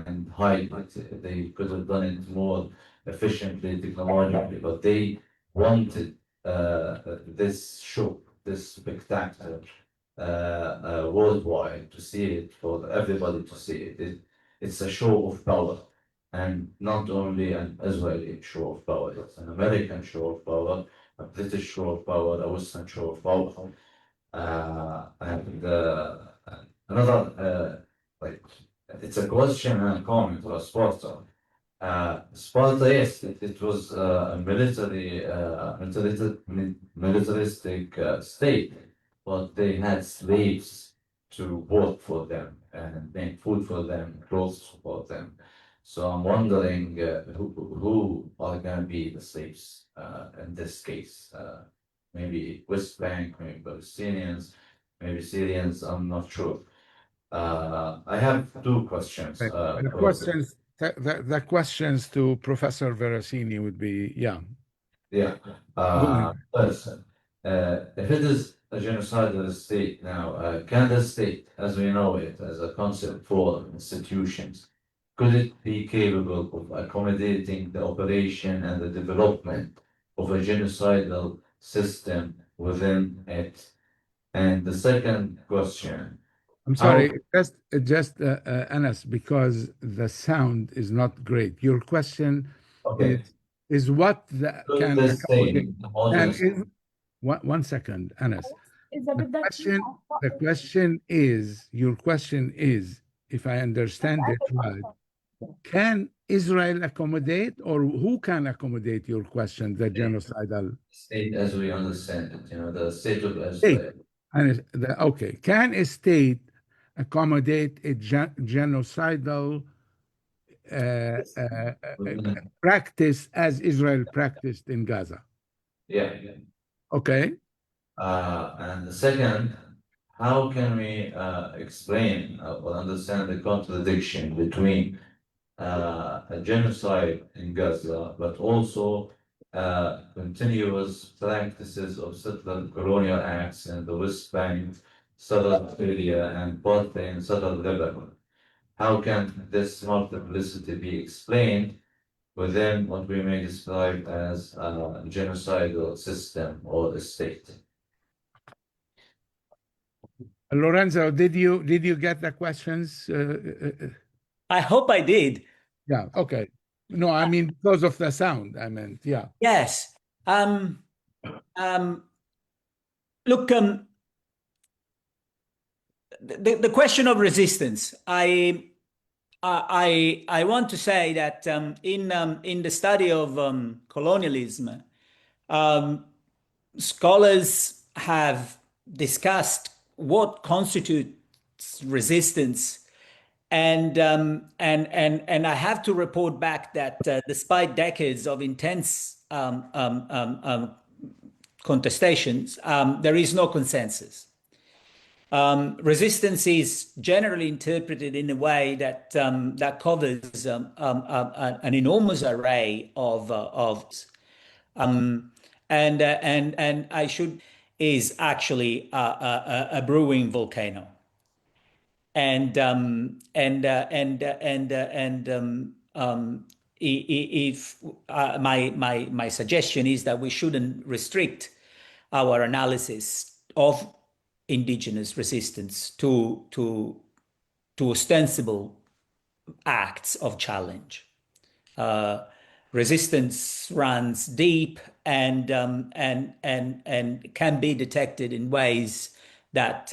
and hide it. They could have done it more efficiently, technologically, but they wanted this show, this spectacular worldwide, to see it, for everybody to see it. It's a show of power, and not only an Israeli show of power, it's an American show of power, a British show of power, a Western show of power. And another, it's a question and comment about Sparta. Sparta, yes, it was a militaristic state, but they had slaves to work for them and make food for them, clothes for them. So I'm wondering who are going to be the slaves in this case. Maybe West Bank, maybe Palestinians, maybe Syrians, I'm not sure. I have two questions. The questions to Professor Fieratshini would be, Yeah. First, if it is a genocidal state now, can the state, as we know it, as a concept for institutions, could it be capable of accommodating the operation and the development of a genocidal system within it? And the second question. I'm sorry, just Anas, because the sound is not great. Your question is what can accommodate. One second, Anas. The question is, your question is, if I understand it right, can Israel accommodate, or who can accommodate your question, the genocidal state as we understand it, the state of Israel. Okay, can a state accommodate a genocidal practice as Israel practiced in Gaza? Yeah. Okay. And the second, how can we explain or understand the contradiction between a genocide in Gaza, but also continuous practices of settler colonial acts in the West Bank, southern Syria, and partly in southern Lebanon? How can this multiplicity be explained within what we may describe as a genocidal system or a state? Lorenzo, did you get the questions? I hope I did. Yeah. Okay. No, I mean because of the sound. I meant, yeah. Yes. Look, the question of resistance. I want to say that in the study of colonialism, scholars have discussed what constitutes resistance, and I have to report back that despite decades of intense contestations, there is no consensus. Resistance is generally interpreted in a way that that covers an enormous array of and I should is actually a brewing volcano, and if my suggestion is that we shouldn't restrict our analysis of indigenous resistance to ostensible acts of challenge. Resistance runs deep and can be detected in ways that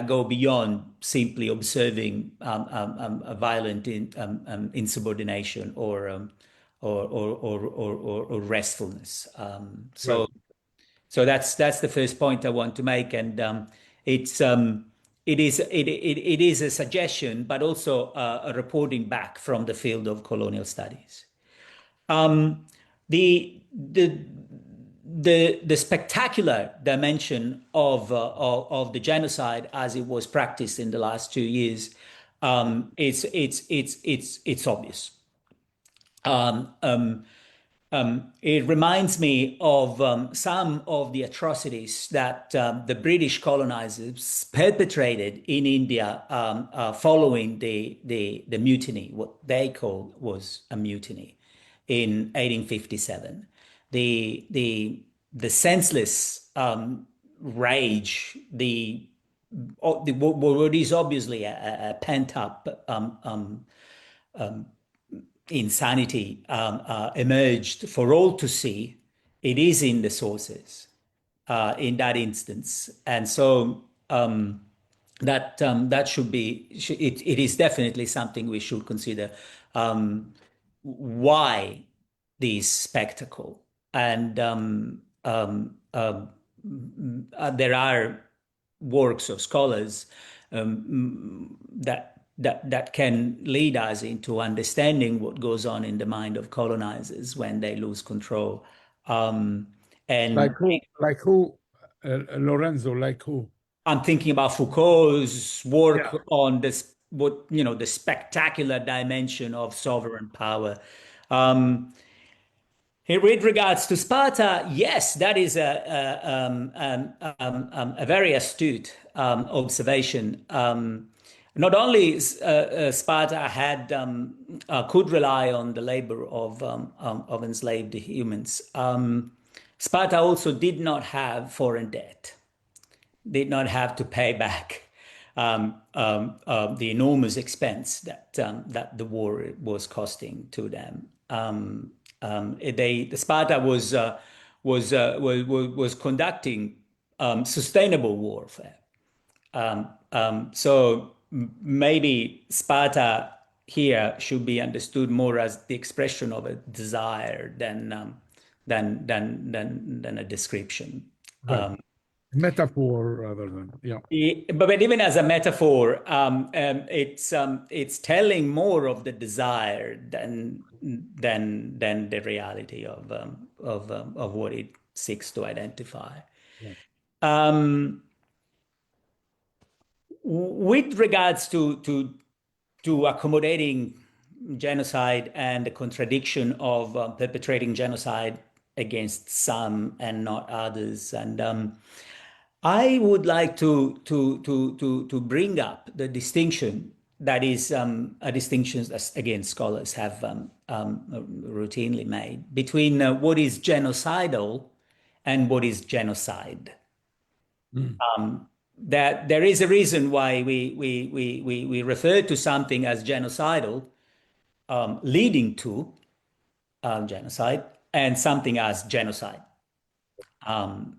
go beyond simply observing a violent insubordination or restfulness. So that's the first point I want to make, and it is a suggestion, but also a reporting back from the field of colonial studies. The spectacular dimension of the genocide as it was practiced in the last 2 years, it's obvious. It reminds me of some of the atrocities that the British colonizers perpetrated in India following the mutiny, what they called was a mutiny in 1857. The senseless rage, what is obviously a pent-up insanity emerged for all to see. It is in the sources in that instance, and so that should be. It is definitely something we should consider. Why this spectacle? And there are works of scholars that can lead us into understanding what goes on in the mind of colonizers when they lose control. And like who, Lorenzo? Like who? I'm thinking about Foucault's work on this, the spectacular dimension of sovereign power. With regards to Sparta, yes, that is a very astute observation. Not only Sparta could rely on the labor of enslaved humans, Sparta also did not have foreign debt, did not have to pay back the enormous expense that the war was costing to them. Sparta was conducting sustainable warfare. So maybe Sparta here should be understood more as the expression of a desire than a description. Right. Metaphor rather than, yeah. But even as a metaphor, it's telling more of the desire than the reality of what it seeks to identify. Yeah. With regards to accommodating genocide and the contradiction of perpetrating genocide against some and not others, and I would like to bring up the distinction that is a distinction that, again, scholars have routinely made between what is genocidal and what is genocide. That there is a reason why we refer to something as genocidal, leading to genocide, and something as genocide. And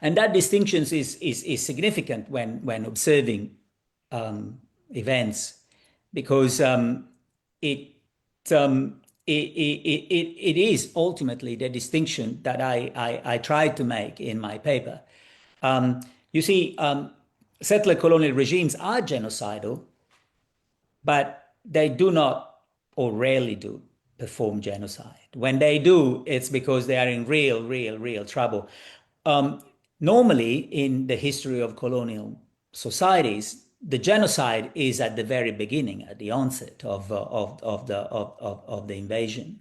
that distinction is significant when observing events, because it is ultimately the distinction that I tried to make in my paper. You see, settler colonial regimes are genocidal, but they do not, or rarely do, perform genocide. When they do, it's because they are in real trouble. Normally, in the history of colonial societies, the genocide is at the very beginning, at the onset of the invasion,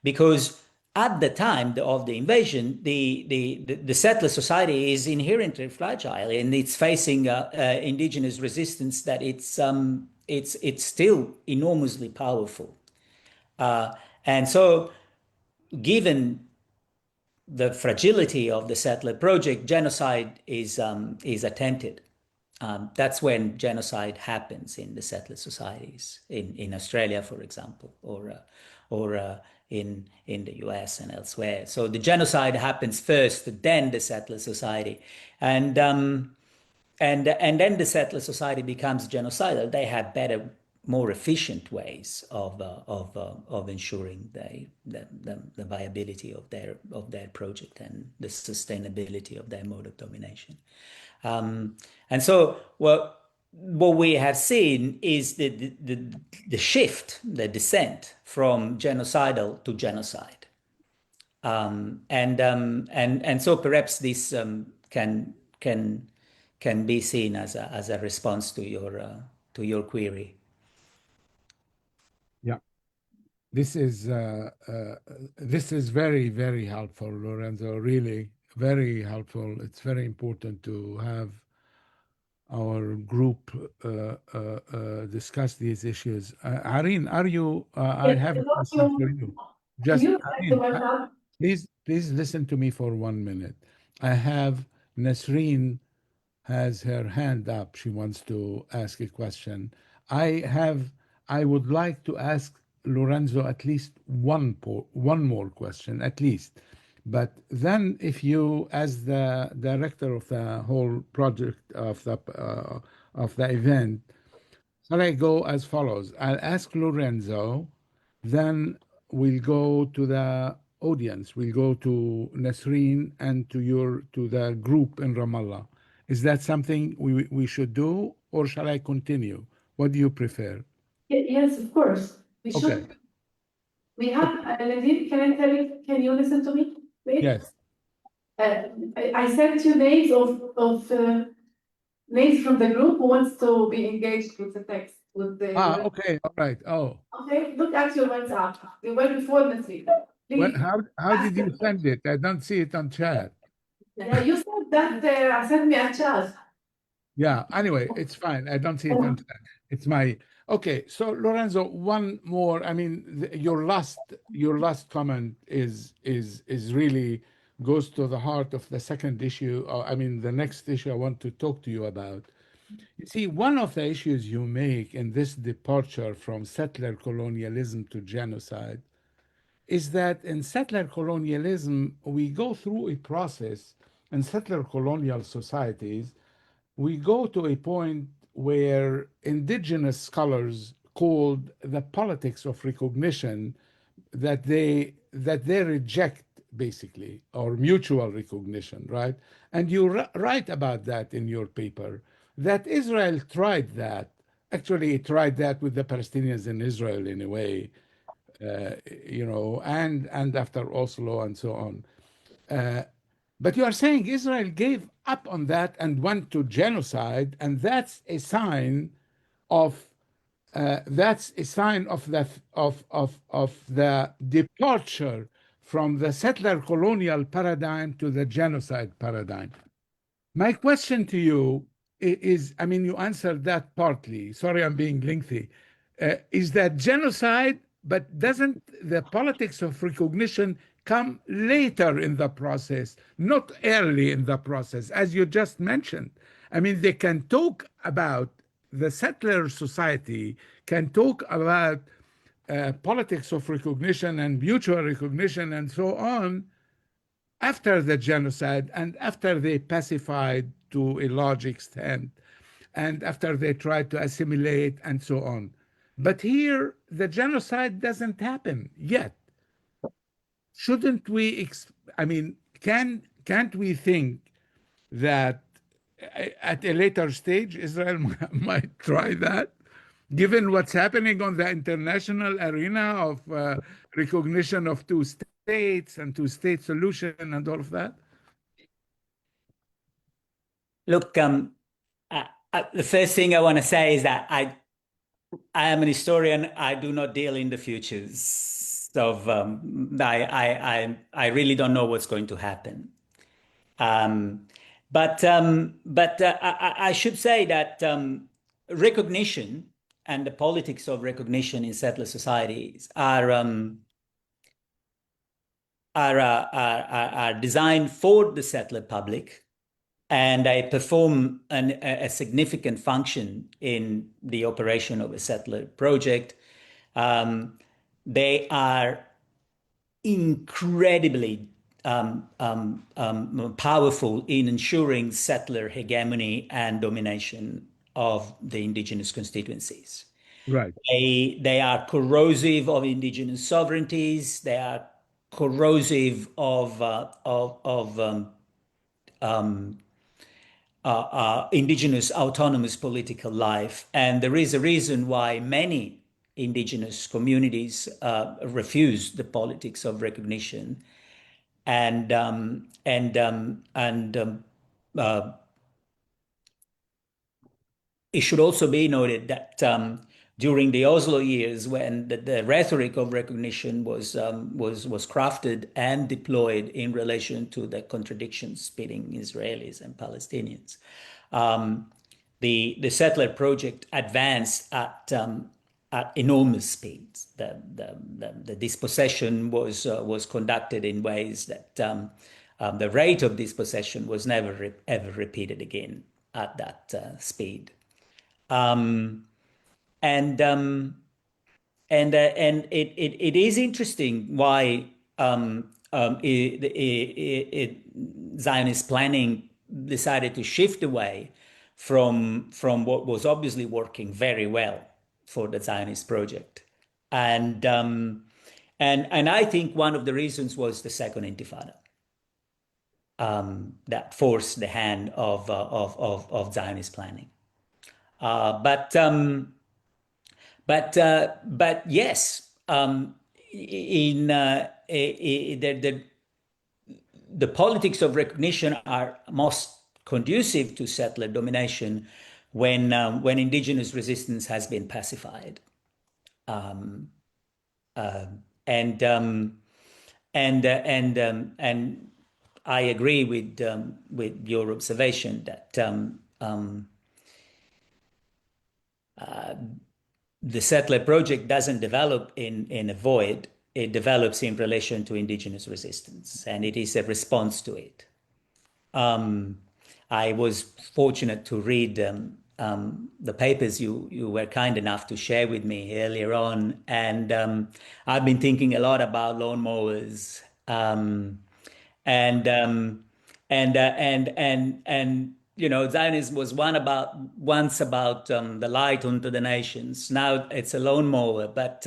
because at the time of the invasion, the settler society is inherently fragile, and it's facing indigenous resistance that it's still enormously powerful, and so, given the fragility of the settler project, genocide is attempted. That's when genocide happens in the settler societies, in Australia, for example, or in the US and elsewhere. So the genocide happens first, then the settler society, and then the settler society becomes genocidal. They have better, more efficient ways of ensuring the viability of their project and the sustainability of their mode of domination. And so what we have seen is the shift, the descent from genocidal to genocide, and so perhaps this can be seen as a response to your query. Yeah, this is very, very helpful, Lorenzo. Really very helpful. It's very important to have our group discuss these issues. Irene, are you? I have a question for you. Just Irene, please listen to me for 1 minute. I have Nasreen has her hand up. She wants to ask a question. I would like to ask Lorenzo at least one more question, at least. But then if you, as the director of the whole project of the event, shall I go as follows? I'll ask Lorenzo, then we'll go to the audience. We'll go to Nasreen and to the group in Ramallah. Is that something we should do, or shall I continue? What do you prefer? Yes, of course. We should. Okay. We have, Nadim, can you listen to me, please? Yes. I sent you names of names from the group who wants to be engaged with the text. Okay, all right. Oh. Okay, look at your WhatsApp. They were before Nasreen. How did you send it? I don't see it on chat. Yeah, you said that send me a chat. Yeah, anyway, it's fine. I don't see it on chat. It's my okay. So Lorenzo, one more. I mean, your last comment is really goes to the heart of the second issue. I mean, the next issue I want to talk to you about. You see, one of the issues you make in this departure from settler colonialism to genocide is that in settler colonialism, we go through a process in settler colonial societies. We go to a point where indigenous scholars called the politics of recognition that they reject basically, or mutual recognition, right? And you write about that in your paper, that Israel tried that. Actually, it tried that with the Palestinians in Israel in a way, you know, and after Oslo and so on. But you are saying Israel gave up on that and went to genocide, and that's a sign of the departure from the settler colonial paradigm to the genocide paradigm. My question to you is, I mean, you answered that partly. Sorry, I'm being lengthy. Is that genocide, but doesn't the politics of recognition come later in the process, not early in the process, as you just mentioned? I mean, they can talk about the settler society, can talk about politics of recognition and mutual recognition and so on after the genocide and after they pacified to a large extent and after they tried to assimilate and so on. But here, the genocide doesn't happen yet. Shouldn't we, I mean, can't we think that at a later stage, Israel might try that, given what's happening on the international arena of recognition of two states and two-state solution and all of that? Look, the first thing I want to say is that I am an historian. I do not deal in the futures of. I really don't know what's going to happen. But I should say that recognition and the politics of recognition in settler societies are designed for the settler public, and they perform a significant function in the operation of a settler project. They are incredibly powerful in ensuring settler hegemony and domination of the indigenous constituencies. Right. They are corrosive of indigenous sovereignties. They are corrosive of indigenous autonomous political life. And there is a reason why many indigenous communities refuse the politics of recognition. And it should also be noted that during the Oslo years, when the rhetoric of recognition was crafted and deployed in relation to the contradictions between Israelis and Palestinians, the settler project advanced at enormous speeds. The dispossession was conducted in ways that the rate of dispossession was never ever repeated again at that speed. And it is interesting why Zionist planning decided to shift away from what was obviously working very well for the Zionist project, and I think one of the reasons was the Second Intifada that forced the hand of Zionist planning. But yes, the politics of recognition are most conducive to settler domination when indigenous resistance has been pacified. And I agree with your observation that the settler project doesn't develop in a void. It develops in relation to indigenous resistance, and it is a response to it. I was fortunate to read the papers you were kind enough to share with me earlier on, and I've been thinking a lot about lawnmowers, and you know, Zionism was once about the light unto the nations. Now it's a lawnmower, but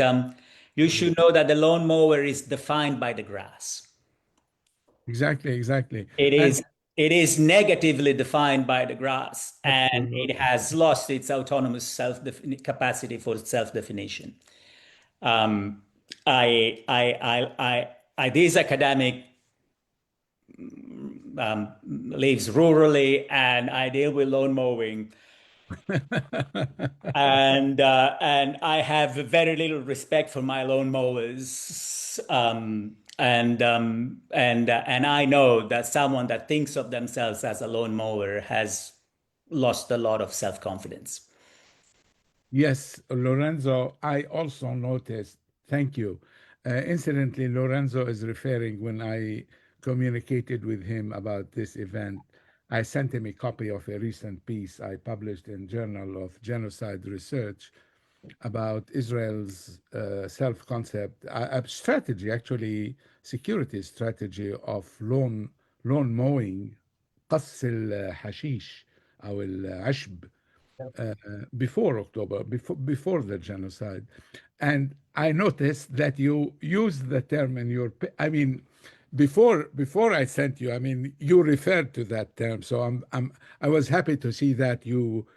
you should know that the lawnmower is defined by the grass. Exactly, exactly. It is negatively defined by the grass, and Absolutely. it has lost its autonomous capacity for self-definition. This academic lives rurally, and I deal with lawn mowing. And I have very little respect for my lawn mowers. And I know that someone that thinks of themselves as a lawn mower has lost a lot of self-confidence. Yes, Lorenzo, I also noticed, thank you. Incidentally, Lorenzo is referring when I communicated with him about this event. I sent him a copy of a recent piece I published in Journal of Genocide Research about Israel's self-concept, strategy, actually, security strategy of lawn mowing, قص الحشيش أو العشب before October, before the genocide. And I noticed that you used the term in your, I mean, before I sent you, I mean, you referred to that term. So I was happy to see that you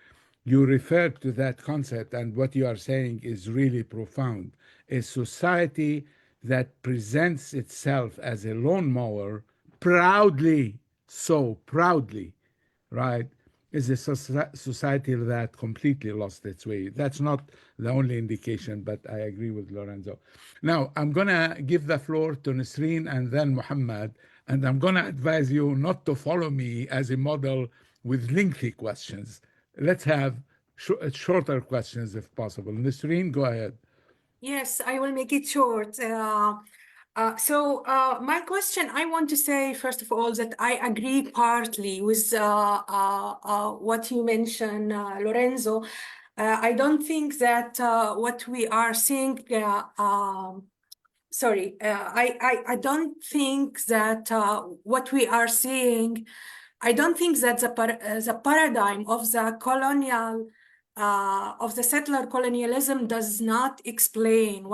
referred to that concept, and what you are saying is really profound. A society that presents itself as a lawnmower proudly, so proudly, right, is a society that completely lost its way. That's not the only indication, but I agree with Lorenzo. Now, I'm going to give the floor to Nasreen and then Muhammad, and I'm going to advise you not to follow me as a model with lengthy questions. Let's have shorter questions if possible. Nasreen, go ahead. Yes, I will make it short. My question, I want to say, first of all, that I agree partly with what you mentioned, Lorenzo. I don't think that what we are seeing, I don't think that what we are seeing, I don't think that the paradigm of the colonial of the settler colonialism does not explain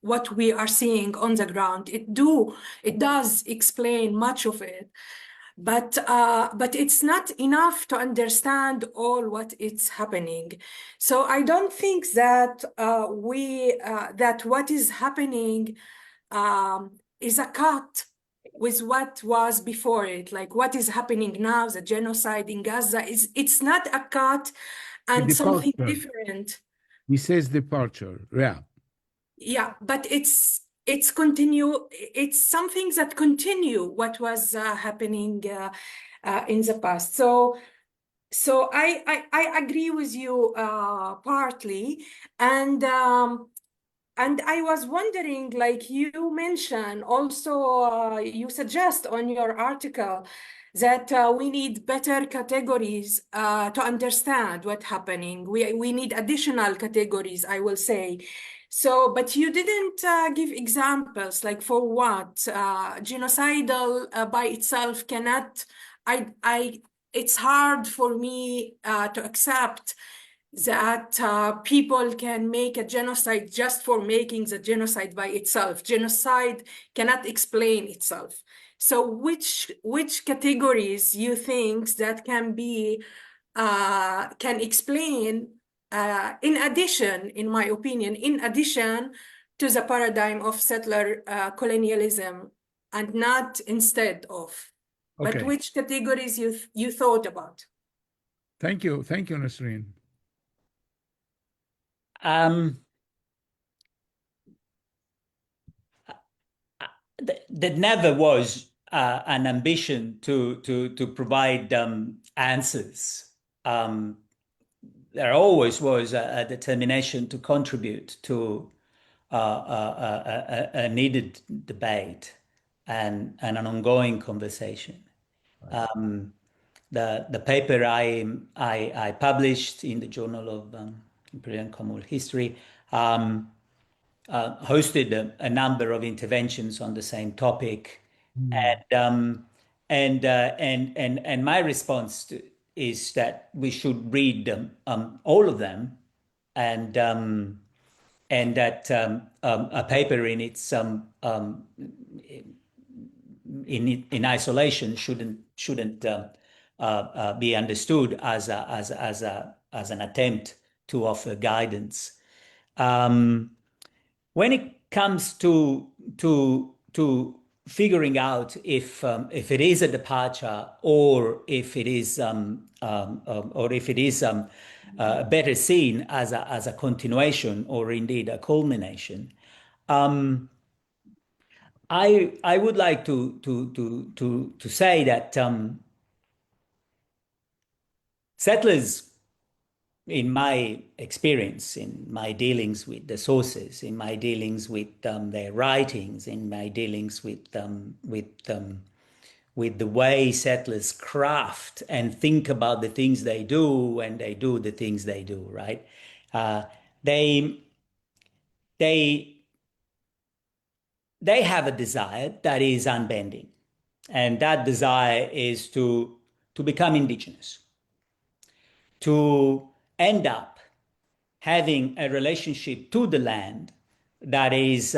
what we are seeing on the ground. It does explain much of it, but it's not enough to understand all what is happening. So I don't think that that what is happening is a cut with what was before it. Like what is happening now, the genocide in Gaza, it's not a cut and something different. He says departure, yeah. Yeah, but it's something that continue what was happening in the past. So I agree with you partly, and I was wondering, like you mentioned, also you suggest on your article that we need better categories to understand what's happening. We need additional categories, I will say. So, but you didn't give examples, like for what? Genocidal by itself cannot, it's hard for me to accept that people can make a genocide just for making the genocide by itself. Genocide cannot explain itself. So which categories you think that can be can explain in addition, in my opinion, in addition to the paradigm of settler colonialism, and not instead of. Okay. But which categories you thought about? Thank you, Nasreen. There never was an ambition to provide answers. There always was a determination to contribute to a needed debate and an ongoing conversation. The paper I published in the Journal of Imperial and Commonwealth History hosted a number of interventions on the same topic, and my response is that we should read all of them, and that a paper in its in isolation shouldn't be understood as an attempt to offer guidance. When it comes to figuring out if it is a departure or if it is better seen as a continuation or indeed a culmination, I would like to say that settlers, in my experience, in my dealings with the sources, in my dealings with their writings, in my dealings with the way settlers craft and think about the things they do when they do the things they do, right? They have a desire that is unbending, and that desire is to become indigenous, to end up having a relationship to the land that is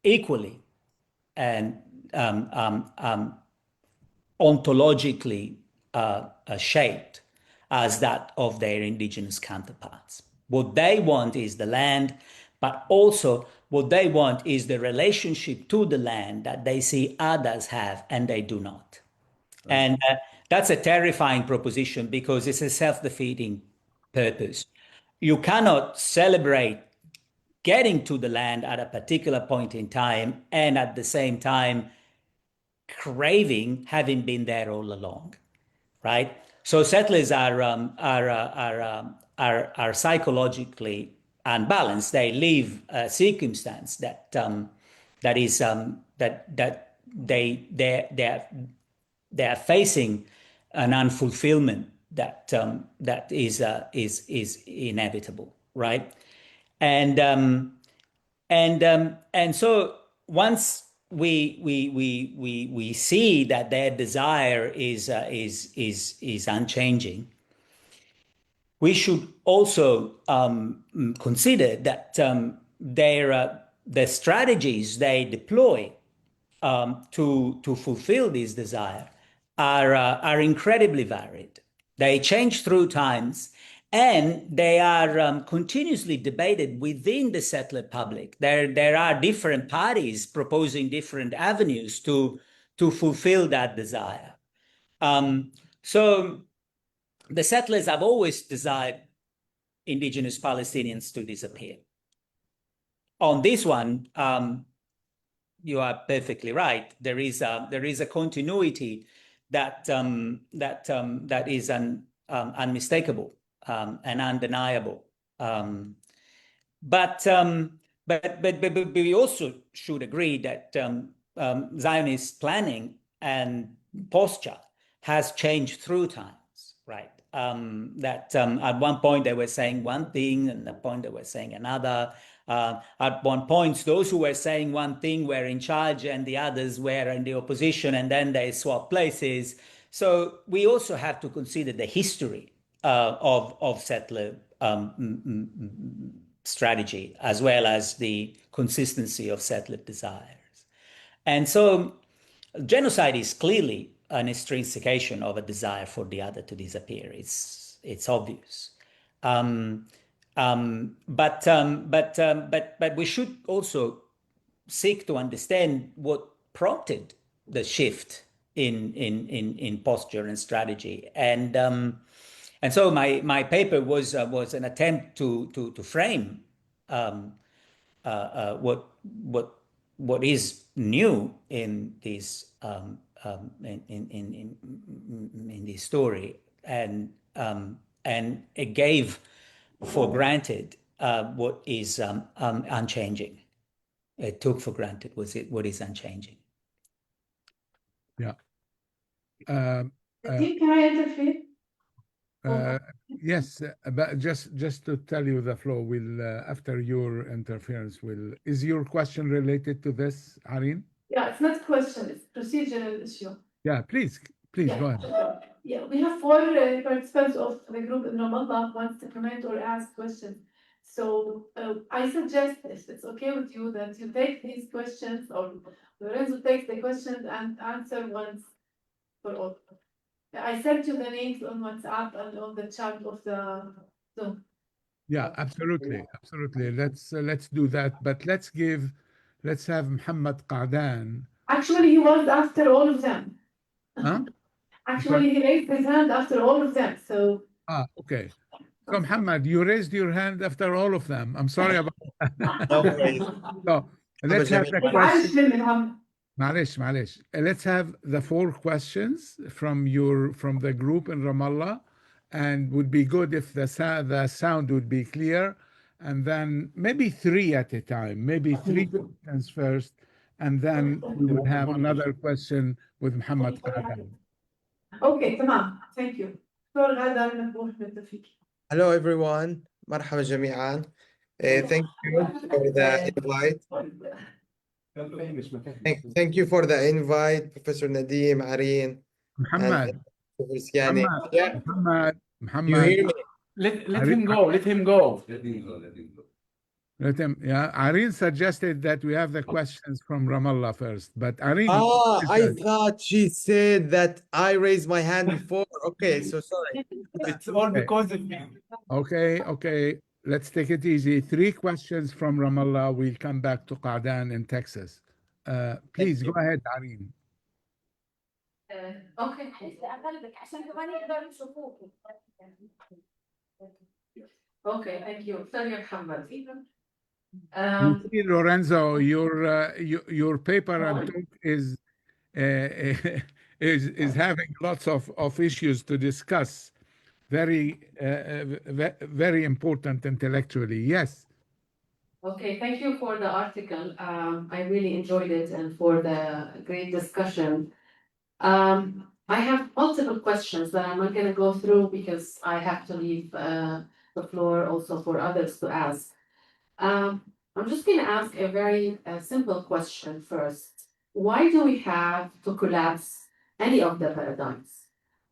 equally and ontologically shaped as that of their indigenous counterparts. What they want is the land, but also what they want is the relationship to the land that they see others have and they do not. And that's a terrifying proposition because it's a self-defeating purpose. You cannot celebrate getting to the land at a particular point in time and at the same time craving having been there all along, right? So settlers are psychologically unbalanced. They live a circumstance that they are facing an unfulfillment that is inevitable, right? And so once we see that their desire is unchanging, we should also consider that the strategies they deploy to fulfill this desire are incredibly varied. They change through times, and they are continuously debated within the settler public. There are different parties proposing different avenues to fulfill that desire. So the settlers have always desired indigenous Palestinians to disappear. On this one, you are perfectly right. There is a continuity that is unmistakable and undeniable. But we also should agree that Zionist planning and posture has changed through times, right? At one point they were saying one thing, and at a point they were saying another. At one point, those who were saying one thing were in charge and the others were in the opposition, and then they swapped places. So we also have to consider the history of settler strategy, as well as the consistency of settler desires. And so genocide is clearly an extrinsication of a desire for the other to disappear. It's obvious. But we should also seek to understand what prompted the shift in posture and strategy. And so my paper was an attempt to frame what is new in this in this story, and it gave for granted what is unchanging. It took for granted what is unchanging. Yeah. Can I interfere? Yes, but just to tell you the flow, will after your interference, is your question related to this, Hareen? Yeah, it's not a question, it's a procedural issue. Yeah, please go ahead. Yeah, we have 4 participants of the group in Ramallah who wants to comment or ask questions. So I suggest, if it's okay with you, that you take these questions, or Lorenzo takes the questions and answer once for all. I sent you the names on WhatsApp and on the chat of the Zoom. Yeah, absolutely, absolutely. Let's do that. But let's have Muhammad Qa'dan. Actually, he was after all of them. Huh? Actually, he raised his hand after all of them. So Okay. So Muhammad, you raised your hand after all of them. I'm sorry about that. No worries. So let's have the معلش question. مني محمد. معلش. Let's have the 4 questions from the group in Ramallah, and would be good if the sound would be clear, and then maybe 3 at a time, maybe 3 questions first, and then we would have another question with Muhammad Qa'dan. Okay, تمام. Thank you. دكتور غادة نبوح بالتوفيق. Hello everyone. مرحبا جميعا. Thank you for the invite. Thank you for the invite, Professor Nadim, Areen, Muhammad, and Professor Siani. Yeah, Muhammad. you hear me? Let him go. Let him go. Let him. Yeah, Areen suggested that we have the questions from Ramallah first, but Areen. I thought she said that I raised my hand before. Okay, so sorry. It's all because of me. Okay. Let's take it easy. 3 questions from Ramallah. We'll come back to Qa'dan in Texas. Please go ahead, Areen. Okay. Okay, thank you. Sorry, Muhammad. You see, Lorenzo, your paper and talk is having lots of issues to discuss. Very important intellectually. Yes. Okay, thank you for the article. I really enjoyed it, and for the great discussion. I have multiple questions that I'm not going to go through because I have to leave the floor also for others to ask. I'm just going to ask a very simple question first. Why do we have to collapse any of the paradigms?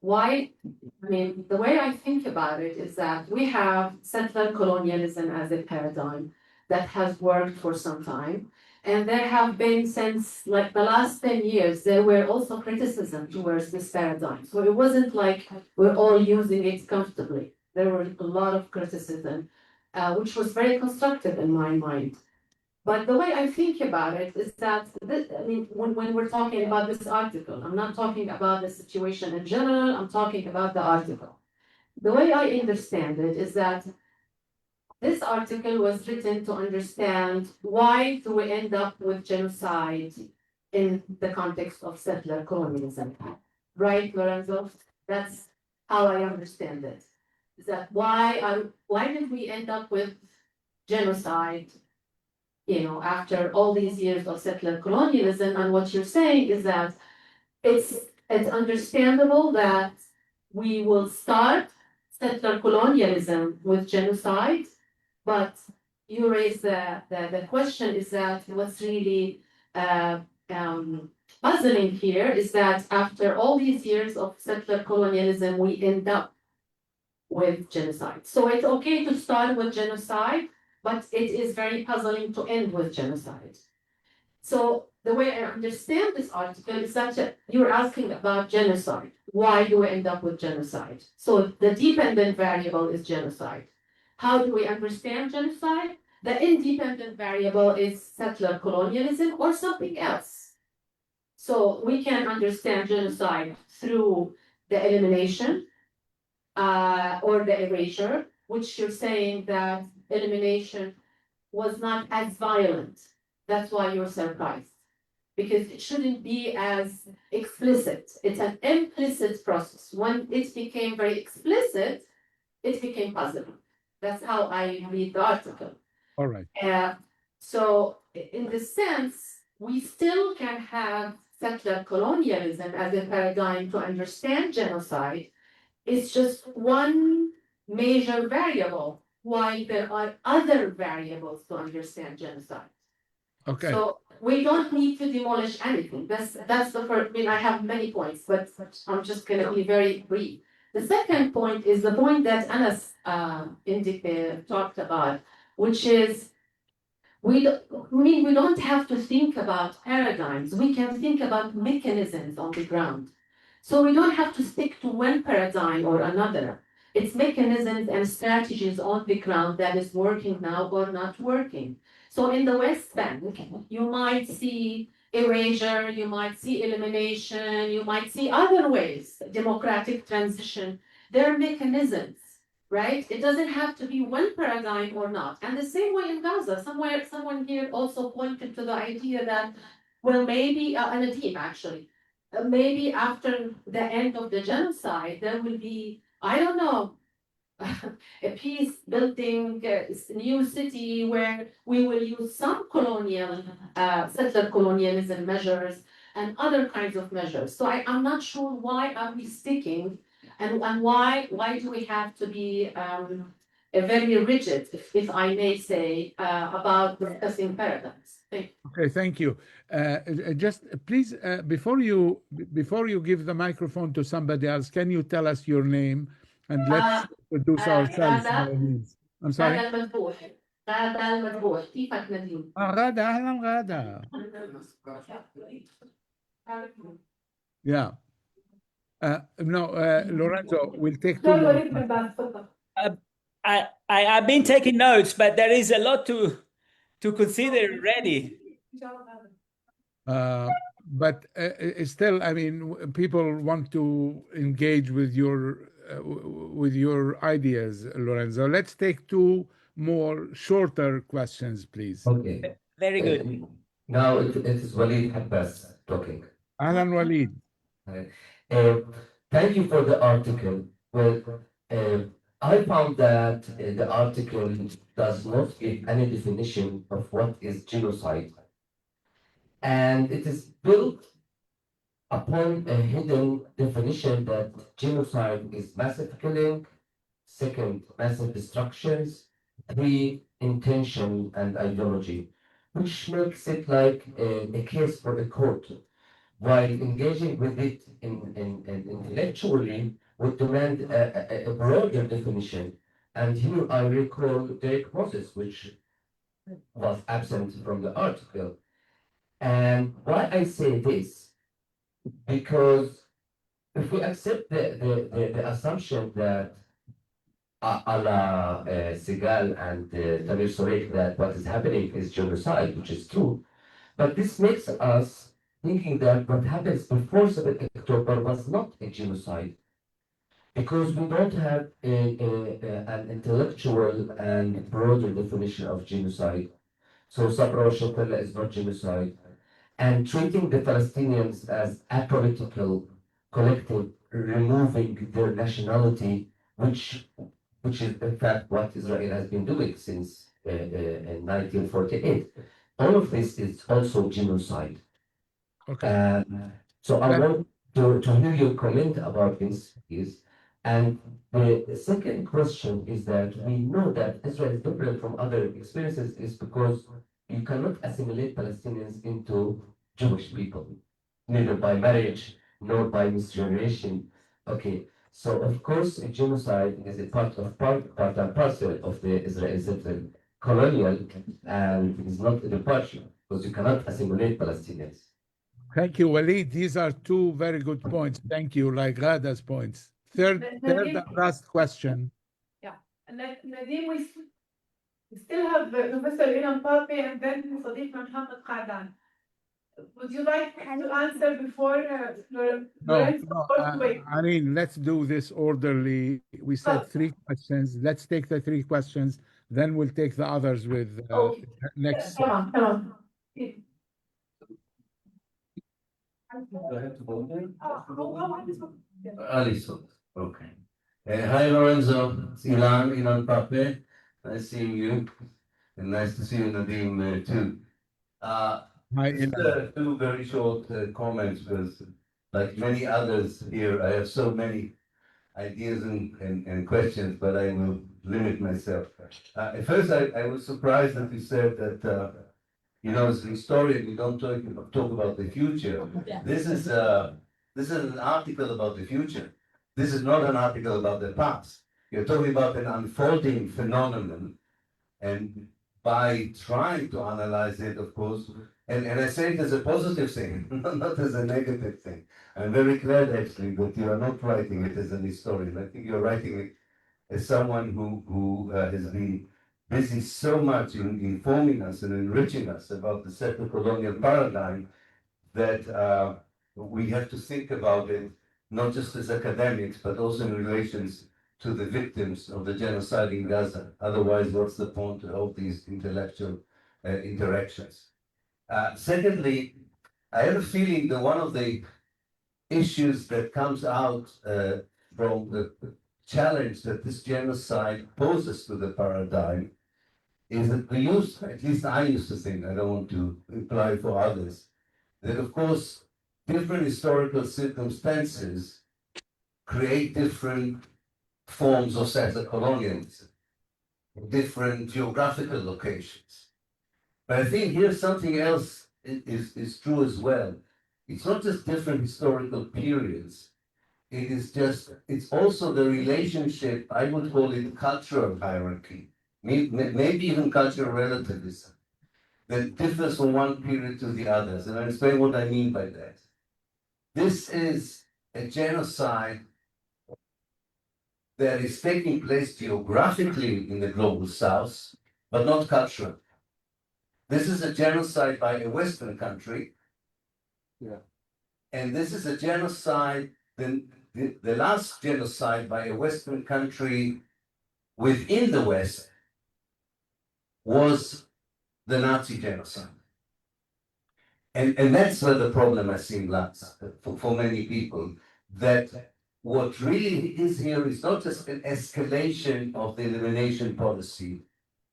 Why? I mean, the way I think about it is that we have settler colonialism as a paradigm that has worked for some time. And there have been, since like the last 10 years, there were also criticism towards this paradigm. So it wasn't like we're all using it comfortably. There were a lot of criticism, which was very constructive in my mind. But the way I think about it is that, when we're talking about this article, I'm not talking about the situation in general, I'm talking about the article. The way I understand it is that this article was written to understand why do we end up with genocide in the context of settler colonialism. Right, Lorenzo? That's how I understand it. Is that why did we end up with genocide, after all these years of settler colonialism? And what you're saying is that it's understandable that we will start settler colonialism with genocide, but you raise the question is that what's really puzzling here is that after all these years of settler colonialism, we end up with genocide. So it's okay to start with genocide, but it is very puzzling to end with genocide. So the way I understand this article is that you're asking about genocide. Why do we end up with genocide? So the dependent variable is genocide. How do we understand genocide? The independent variable is settler colonialism or something else. So we can understand genocide through the elimination or the erasure, which you're saying that elimination was not as violent. That's why you're surprised, because it shouldn't be as explicit. It's an implicit process. When it became very explicit, it became puzzling. That's how I read the article. All right. So in this sense, we still can have settler colonialism as a paradigm to understand genocide. It's just one major variable, while there are other variables to understand genocide. Okay. So we don't need to demolish anything. That's the first. I have many points, but I'm just going to be very brief. The second point is the point that Anas talked about, which is we don't have to think about paradigms. We can think about mechanisms on the ground. So we don't have to stick to one paradigm or another. It's mechanisms and strategies on the ground that is working now or not working. So in the West Bank, you might see erasure, you might see elimination, you might see other ways, democratic transition. There are mechanisms, right? It doesn't have to be one paradigm or not. And the same way in Gaza, someone here also pointed to the idea that, well, maybe, Nadim actually, maybe after the end of the genocide, there will be, I don't know, a peace building, new city where we will use some colonial, settler colonialism measures and other kinds of measures. So I'm not sure why are we sticking and why do we have to be very rigid, if I may say, about discussing paradigms. Thank you. Okay, thank you. Just please, before you give the microphone to somebody else, can you tell us your name and let's introduce ourselves by all means. I'm sorry. غادة المذبوح. غادة المذبوح. كيفك نديم؟ غادة، أهلا غادة. Yeah. No, Lorenzo, we'll take two more. I've been taking notes, but there is a lot to consider already. But still, I mean, people want to engage with your ideas, Lorenzo. Let's take two more shorter questions, please. Okay. Very good. Now it is Walid Abbas talking. Ahlan Walid. Thank you for the article. Well, I found that the article does not give any definition of what is genocide. And it is built upon a hidden definition that genocide is massive killing, second, massive destructions, three, intention and ideology, which makes it like a case for a court, while engaging with it intellectually would demand a broader definition. And here I recall Derek Moses, which was absent from the article. And why I say this, because if we accept the assumption that a la Segal and Tamir Sorek, that what is happening is genocide, which is true, but this makes us thinking that what happens before 7 October was not a genocide, because we don't have an intellectual and broader definition of genocide. So Sabra Shatella is not genocide. And treating the Palestinians as apolitical collective, removing their nationality, which is in fact what Israel has been doing since 1948. All of this is also genocide. Okay. So I want to hear your comment about this, please. And the second question is that we know that Israel is different from other experiences is because you cannot assimilate Palestinians into Jewish people, neither by marriage nor by misgeneration. Okay, so of course a genocide is a part and parcel of the Israeli colonial, and is not a departure because you cannot assimilate Palestinians. Thank you, Walid. These are two very good points. Thank you, like Ghada's points. Third and last question. Yeah, and Nadim, we still have Professor Ilham Pape and then يستضيف Mohammed Qadan. Would you like to answer before No, I mean, let's do this orderly. We said 3 questions. Let's take the 3 questions, then we'll take the others with next. Come on. Alison, okay. Hi Lorenzo, it's Ilan Pape. Nice seeing you, and nice to see you, Nadim, too. Just two very short comments, because like many others here, I have so many ideas and questions, but I will limit myself. At first, I was surprised that you said that, you know, as a historian, we don't talk about the future. Yeah. This is an article about the future. This is not an article about the past. You're talking about an unfolding phenomenon And by trying to analyze it, of course, and I say it as a positive thing, not as a negative thing. I'm very glad actually that you are not writing it as an historian. I think you're writing it as someone who has been busy so much in informing us and enriching us about the settler colonial paradigm that we have to think about it not just as academics, but also in relations to the victims of the genocide in Gaza. Otherwise, what's the point of these intellectual interactions? Secondly, I have a feeling that one of the issues that comes out from the challenge that this genocide poses to the paradigm is that we used, at least I used to think, I don't want to imply for others, that of course different historical circumstances create different forms of settler colonialism, different geographical locations. But I think here's something else is true as well. It's not just different historical periods. It's also the relationship, I would call it cultural hierarchy, maybe even cultural relativism, that differs from one period to the others. And I'll explain what I mean by that. This is a genocide that is taking place geographically in the global south, but not culturally. This is a genocide by a Western country. Yeah. And this is a genocide, the last genocide by a Western country within the West was the Nazi genocide. And that's where the problem I see lies for many people, that what really is here is not just an escalation of the elimination policy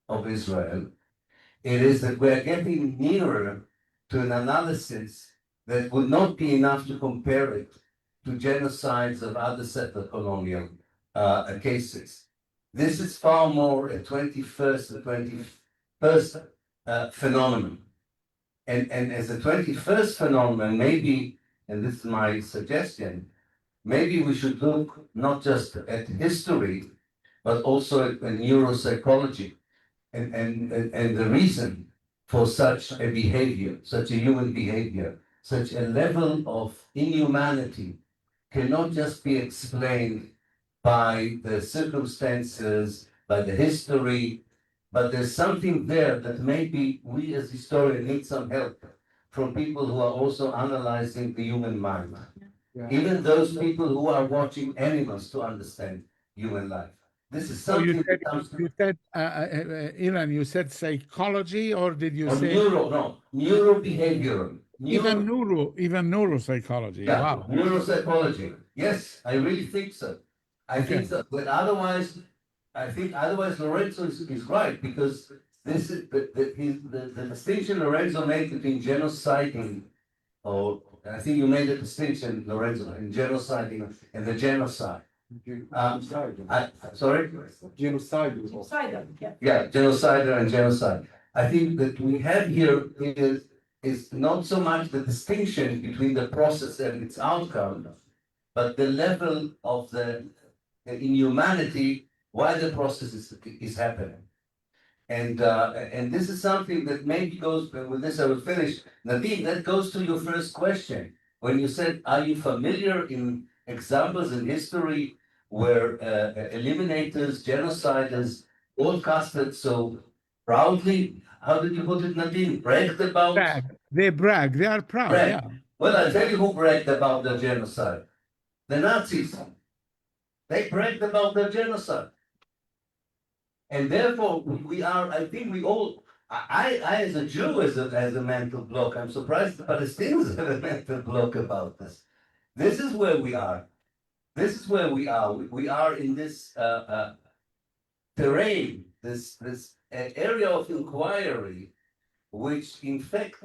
of Israel. It is that we're getting nearer to an analysis that would not be enough to compare it to genocides of other settler colonial cases. This is far more a 21st phenomenon. And as a 21st phenomenon, maybe, and this is my suggestion, maybe we should look not just at history, but also at neuropsychology and the reason for such a behavior, such a human behavior, such a level of inhumanity cannot just be explained by the circumstances, by the history, but there's something there that maybe we as historians need some help from people who are also analyzing the human mind. Yeah. Even those people who are watching animals to understand human life. This is something you said Ilan, you said psychology, or did you say neurobehavioral? Even neuropsychology. Yeah, wow. Neuropsychology. Yes, I really think so. I think so, but otherwise Lorenzon is right, because this is the distinction Lorenzo made between genociding, or I think you made a distinction, Lorenzo, in genociding and the genocide. Sorry? Genocide. Yeah, genocide and genocide. I think that we have here is not so much the distinction between the process and its outcome, but the level of the inhumanity while the process is happening. And this is something that maybe goes, with this I will finish, Nadim, that goes to your first question. When you said, are you familiar in examples in history where eliminators, genociders, broadcasted so proudly? How did you put it, Nadim? Bragged about? They brag. They are proud. Brag. Yeah. Well, I'll tell you who bragged about the genocide. The Nazis. They bragged about the genocide. And therefore, I think we all, I as a Jew, as a mental block, I'm surprised the Palestinians have a mental block about this. This is where we are. This is where we are. We are in this terrain, this area of inquiry, which in fact,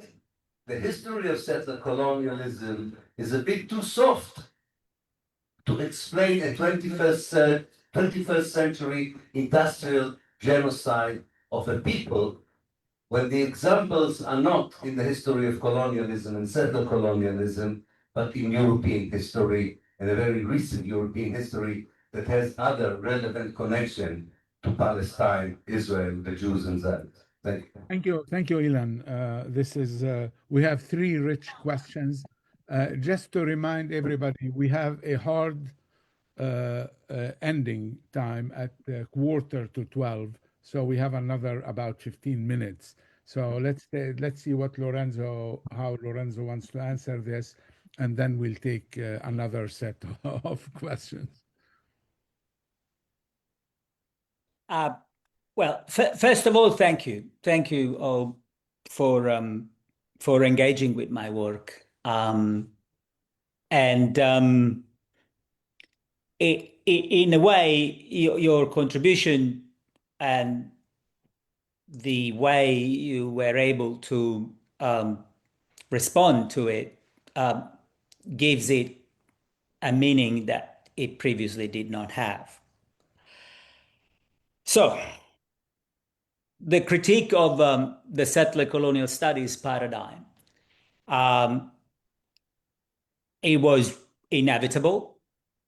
the history of settler colonialism is a bit too soft to explain a 21st century industrial genocide of a people, when the examples are not in the history of colonialism and settler colonialism, but in European history, and a very recent European history that has other relevant connection to Palestine, Israel, the Jews in Zionist? Thank you. Thank you, Ilan. We have three rich questions. Just to remind everybody, we have a hard ending time at 11:45, so we have another about 15 minutes. So let's see how Lorenzo wants to answer this, and then we'll take another set of questions. Well, first of all, thank you all for engaging with my work, in a way, your contribution and the way you were able to respond to it gives it a meaning that it previously did not have. So, the critique of the settler colonial studies paradigm, it was inevitable.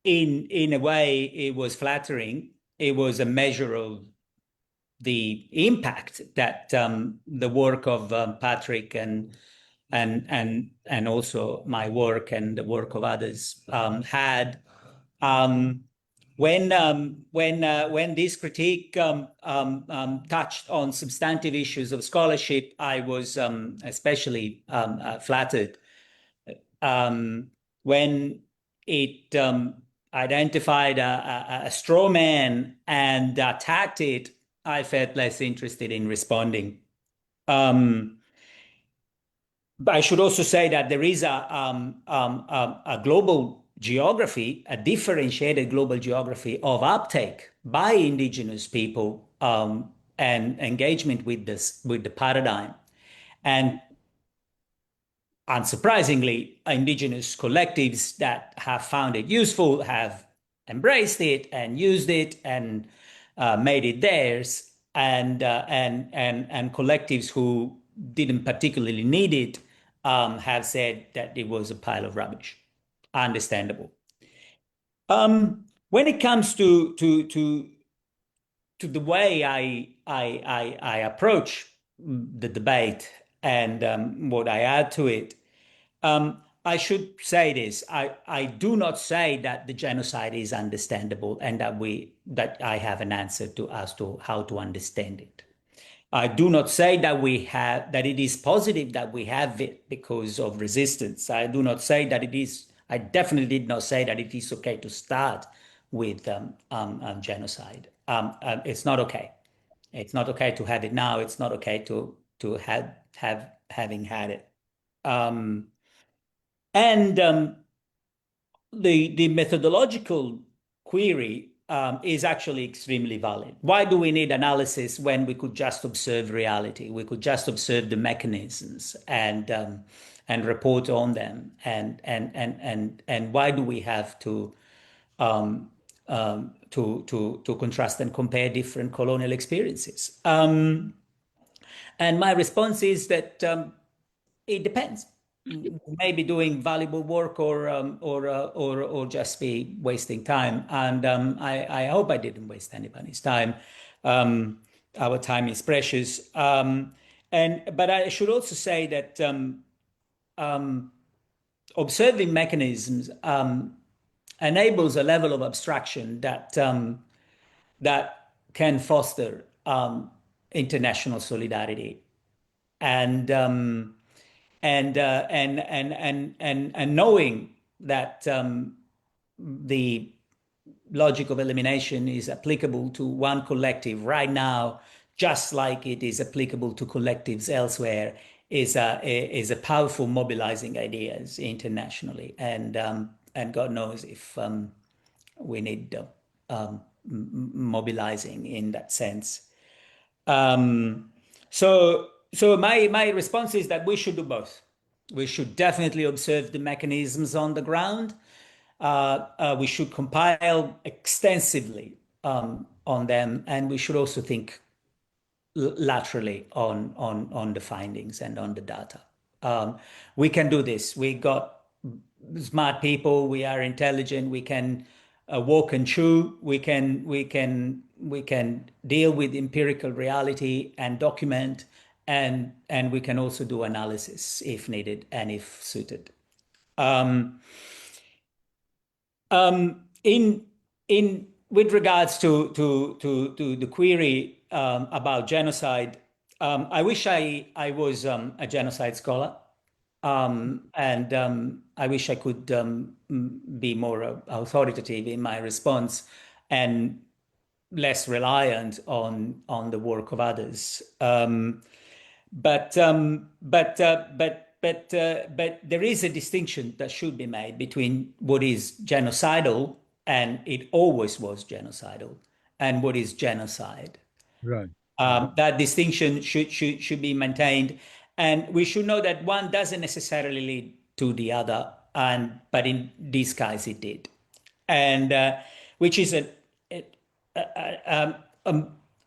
In a way, it was flattering. It was a measure of the impact that the work of Patrick and also my work and the work of others had. When this critique touched on substantive issues of scholarship, I was especially flattered. When it identified a straw man and attacked it, I felt less interested in responding. But I should also say that there is a global geography, a differentiated global geography of uptake by indigenous people and engagement with the paradigm. And unsurprisingly, indigenous collectives that have found it useful have embraced it and used it and made it theirs, and collectives who didn't particularly need it have said that it was a pile of rubbish. Understandable. When it comes to the way I approach the debate and what I add to it, I should say this: I do not say that the genocide is understandable and that I have an answer as to how to understand it. I do not say that it is positive that we have it because of resistance. I do not say that it is. I definitely did not say that it is okay to start with genocide. It's not okay. It's not okay to have it now. It's not okay to having had it. The methodological query is actually extremely valid. Why do we need analysis when we could just observe reality? We could just observe the mechanisms and report on them. And why do we have to contrast and compare different colonial experiences? And my response is that it depends. Maybe doing valuable work or just be wasting time. And I hope I didn't waste anybody's time. Our time is precious. But I should also say that observing mechanisms enables a level of abstraction that can foster international solidarity and knowing that the logic of elimination is applicable to one collective right now, just like it is applicable to collectives elsewhere, is a powerful mobilizing ideas internationally, and God knows if we need mobilizing in that sense. So my response is that we should do both. We should definitely observe the mechanisms on the ground. We should compile extensively on them, and we should also think laterally on the findings and on the data. We can do this. We got smart people. We are intelligent. We can walk and chew. We can deal with empirical reality and document, and we can also do analysis if needed and if suited. With regards to the query about genocide, I wish I was a genocide scholar, and I wish I could be more authoritative in my response and less reliant on the work of others. But there is a distinction that should be made between what is genocidal, and it always was genocidal, and what is genocide. Right. That distinction should be maintained, and we should know that one doesn't necessarily lead to the other, but in this case it did, and which is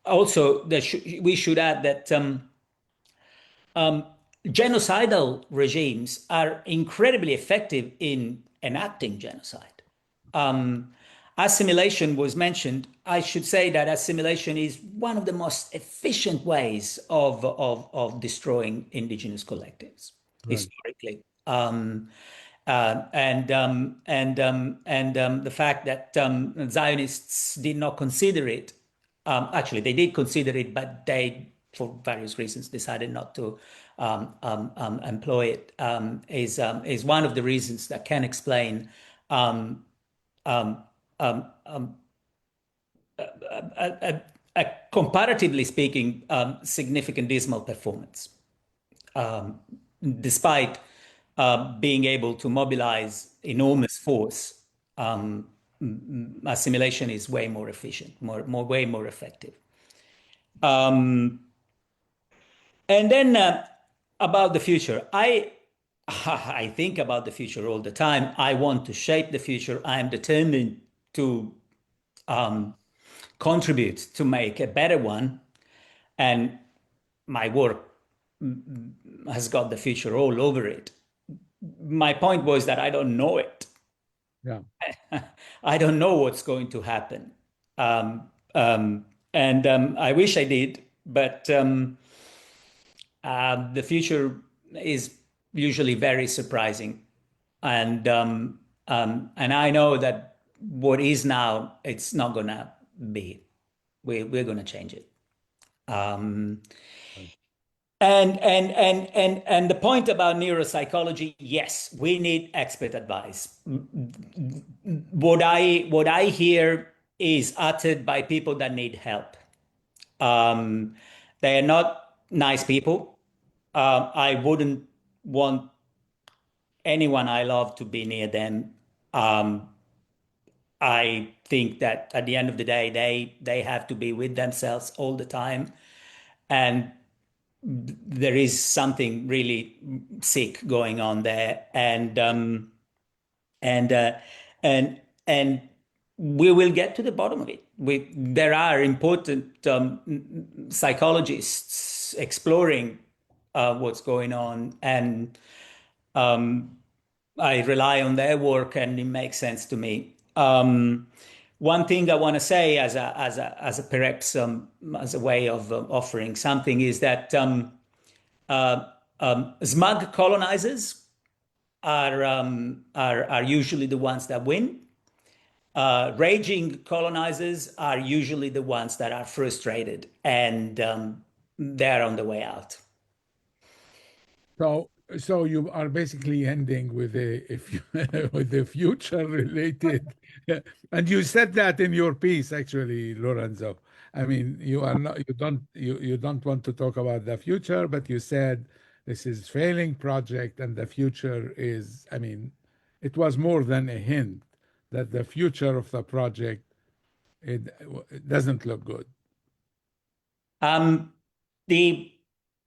also that we should add that genocidal regimes are incredibly effective in enacting genocide. Assimilation was mentioned. I should say that assimilation is one of the most efficient ways of destroying indigenous collectives, Right. historically. The fact that Zionists did not consider it, actually they did consider it, but they, for various reasons, decided not to employ it, is one of the reasons that can explain a comparatively speaking significant dismal performance, despite being able to mobilize enormous force. Assimilation is way more efficient, way more effective. And then about the future, I think about the future all the time. I want to shape the future. I am determined to contribute to make a better one, and my work has got the future all over it. My point was that I don't know it. Yeah. I don't know what's going to happen, and I wish I did, but the future is usually very surprising, and I know that what is now, it's not gonna be. We're gonna change it. And the point about neuropsychology, yes, we need expert advice. What I hear is uttered by people that need help. They are not nice people. I wouldn't want anyone I love to be near them. I think that at the end of the day, they have to be with themselves all the time, and there is something really sick going on there, and we will get to the bottom of it. There are important psychologists exploring what's going on, and I rely on their work, and it makes sense to me. One thing I want to say as a perhaps as a way of offering something is that smug colonizers are usually the ones that win. Raging colonizers are usually the ones that are frustrated, and they're on the way out. So you are basically ending with with the future related, and you said that in your piece, actually, Lorenzo. I mean, you don't want to talk about the future, but you said this is failing project, and the future is. I mean, it was more than a hint that the future of the project it doesn't look good.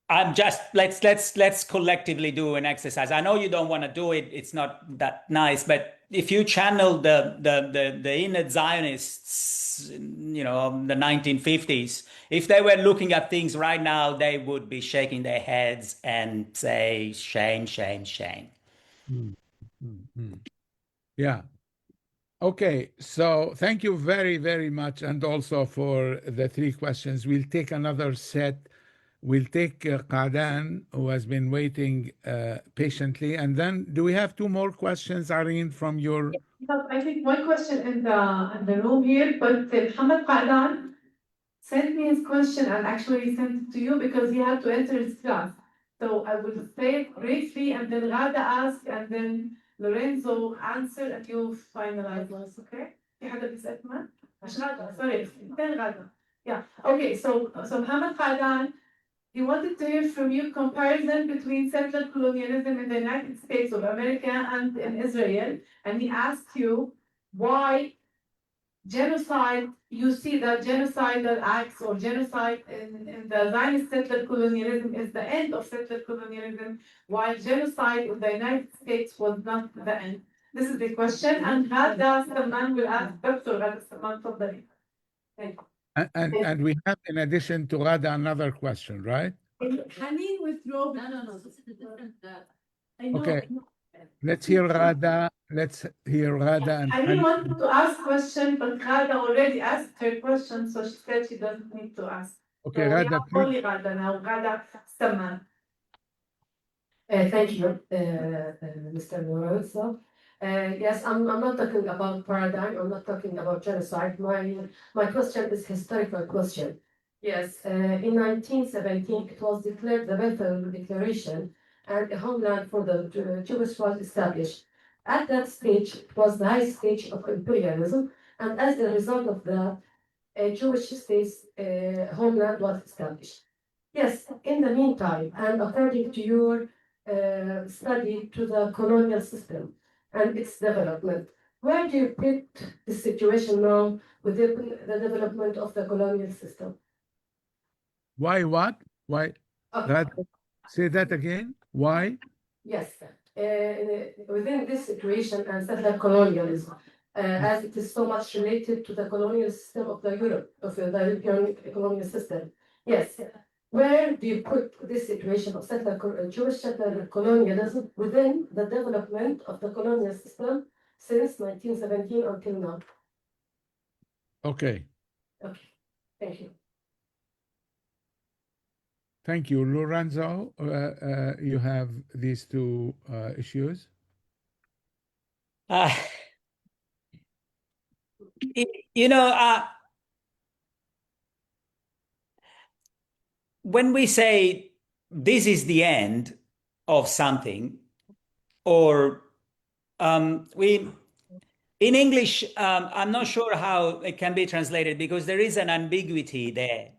I'm just let's collectively do an exercise. I know you don't want to do it; it's not that nice. But if you channel the inner Zionists, you know, of the 1950s, if they were looking at things right now, they would be shaking their heads and say, "Shame, shame, shame." Yeah. Okay, so thank you very, very much, and also for the 3 questions. We'll take another set. We'll take Qadan, who has been waiting patiently, and then do we have 2 more questions, Irene, from your? I think one question in the room here, but Muhammad Qadan sent me his question and actually sent it to you because he had to enter his class. So I will say it briefly, and then Ghada ask, and then Lorenzo answer, and you finalize us, okay? في حدا بيسأل كمان؟ مش غادة, sorry, فين غادة? Yeah, okay, so Muhammad Qadan, he wanted to hear from you comparison between settler colonialism in the United States of America and in Israel, and he asked you why genocide, you see that genocidal acts or genocide in the Zionist settler colonialism is the end of settler colonialism, while genocide in the United States was not the end. This is the question, and Ghada Salman will ask Dr. Ghada Salman, تفضلي. Thank you. And we have, in addition to Ghada, another question, right? Hanin withdraw. No, this is a different. I know. Okay. Let's hear Ghada. Let's hear Ghada and Hanin wanted to ask question, but Ghada already asked her question, so she said she doesn't need to ask. Okay, So we Ghada, have please. only Ghada now. Ghada Salman. Thank you, Mr. Lorenzo. Yes, I'm not talking about paradigm, I'm not talking about genocide. My question is historical question. Yes, in 1917, it was declared the Bethel Declaration, and a homeland for the Jewish was established. At that stage, it was the high stage of imperialism, and as a result of that, a Jewish state's homeland was established. Yes, in the meantime, and according to your study to the colonial system and its development, where do you put the situation now within the development of the colonial system? Why what? Why? Okay. Say that again. Why? Yes, within this situation and settler colonialism, as it is so much related to the colonial system of the Europe, of the European colonial system. Yes, where do you put this situation of Jewish settler colonialism within the development of the colonial system since 1917 until now? Okay. Okay, thank you. Thank you. Lorenzo, you have these 2 issues. You know, when we say this is the end of something, or in English, I'm not sure how it can be translated because there is an ambiguity there.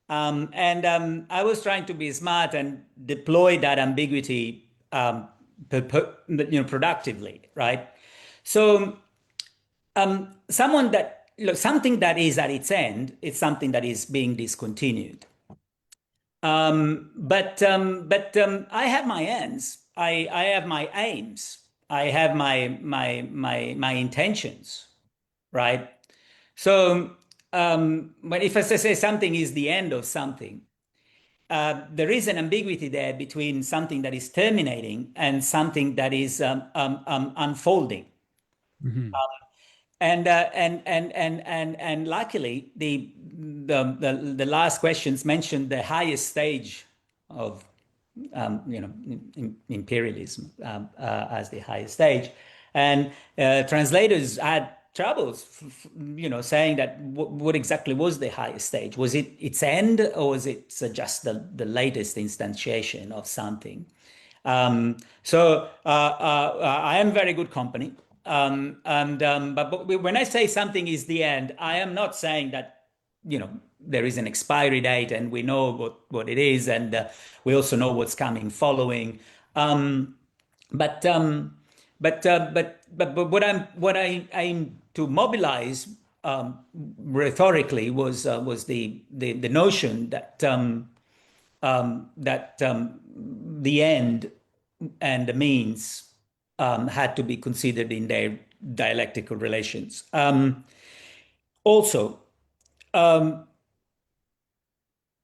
I was trying to be smart and deploy that ambiguity productively, right? So something that is at its end, it's something that is being discontinued. But I have my ends. I have my aims. I have my intentions, right? So but if I say something is the end of something, there is an ambiguity there between something that is terminating and something that is unfolding. Mm-hmm. And luckily, the last questions mentioned the highest stage of imperialism as the highest stage, and translators had troubles, saying that what exactly was the highest stage? Was it its end, or was it just the latest instantiation of something? So I am very good company. But when I say something is the end, I am not saying that, there is an expiry date and we know what it is, and we also know what's coming following. But what I aim to mobilize rhetorically was the notion that the end and the means had to be considered in their dialectical relations. Also,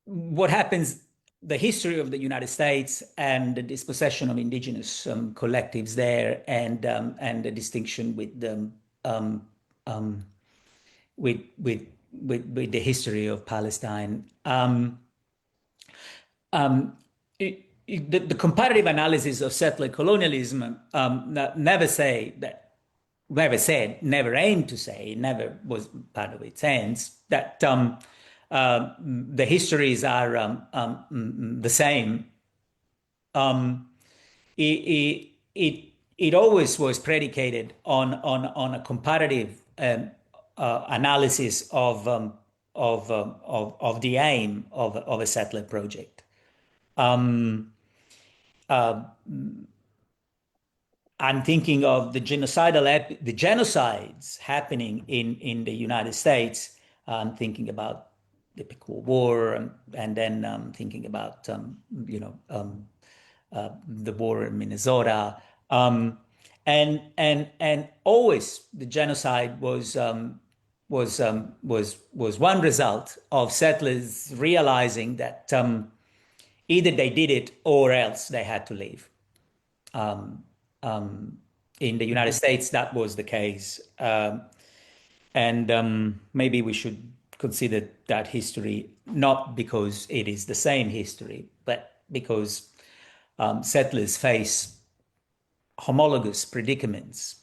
what happens, the history of the United States and the dispossession of indigenous collectives there, and the distinction with the the history of Palestine. The comparative analysis of settler colonialism never aimed to say, never was part of its ends, that the histories are the same. It always was predicated on a comparative analysis of the aim of a settler project. I'm thinking of the genocides happening in the United States. I'm thinking about the Pequot War, and then thinking about the war in Minnesota, and always the genocide was one result of settlers realizing that either they did it or else they had to leave. In the United States, that was the case. And maybe we should consider that history not because it is the same history, but because settlers face homologous predicaments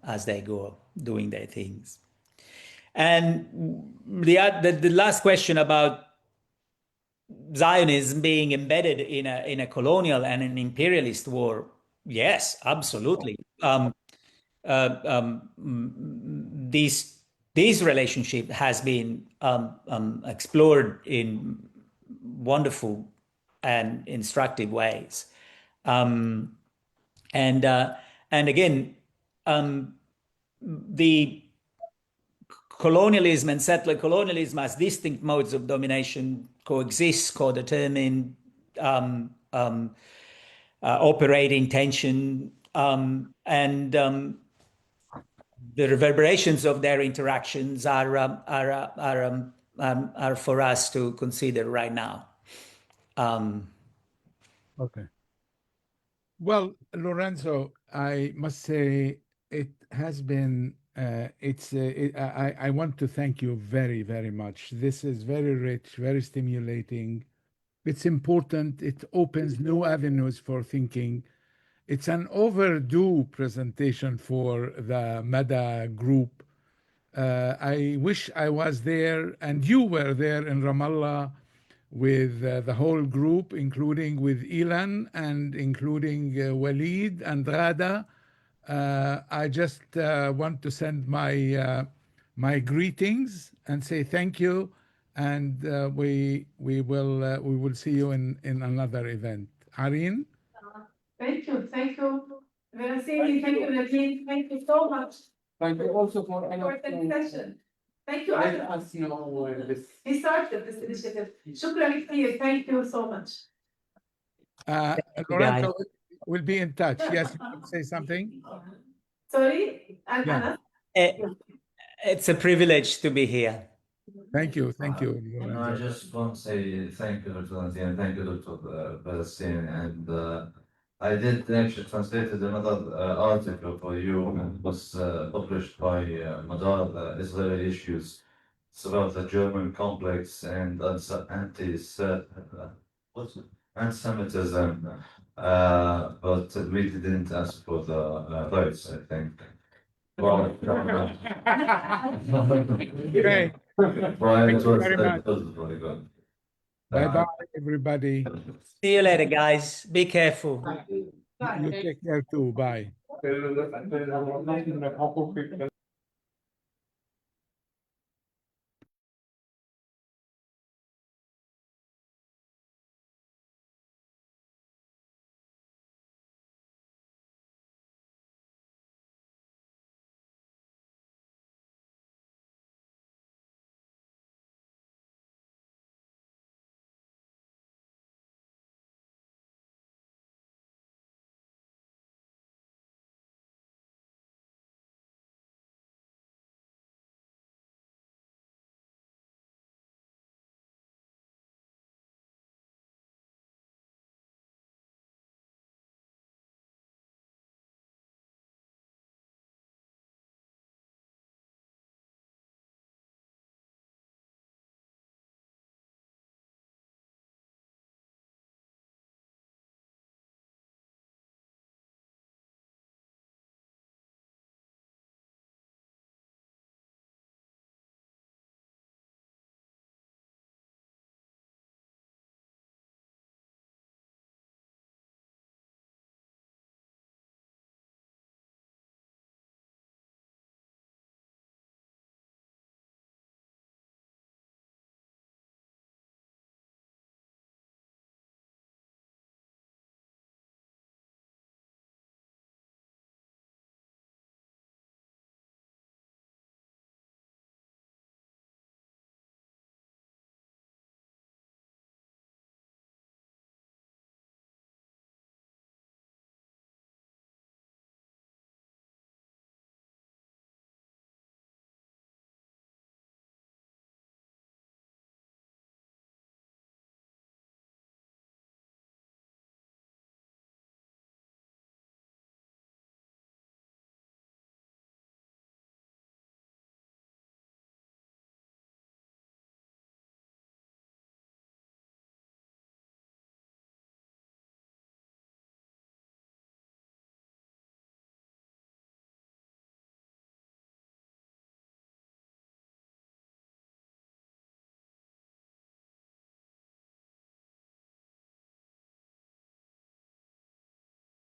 as they go doing their things. And the last question about Zionism being embedded in a colonial and an imperialist war, yes, absolutely. This relationship has been explored in wonderful and instructive ways, and again, the colonialism and settler colonialism as distinct modes of domination coexist, co-determine, operate in tension, and the reverberations of their interactions are for us to consider right now. Okay. Well, Lorenzo, I must say it has been. I want to thank you very, very much. This is very rich, very stimulating. It's important. It opens new avenues for thinking. It's an overdue presentation for the MEDA group. I wish I was there and you were there in Ramallah with the whole group, including with Ilan and including Walid and Ghada. I just want to send my greetings and say thank you, and we will see you in another event. Areen? Thank you. Verassini, thank you, Nadine. Thank you so much. Thank you also for the session. Thank you. let us know this. He started this initiative. شكرا كثير. Thank you so much. Lorenzo will be in touch. Yes, you can say something. Sorry? Yeah. It's a privilege to be here. Thank you. I just want to say thank you, Dr. Nadine, and thank you, Dr. Palestine. And I did actually translated another article for you, and it was published by Mudar, Israeli Issues. It's about the German complex and anti-Semitism, but we didn't ask for the rights, I think. Well, Great. well, Thank it you was very much. really good. Bye-bye, everybody. See you later, guys. Be careful. You take care too. Bye.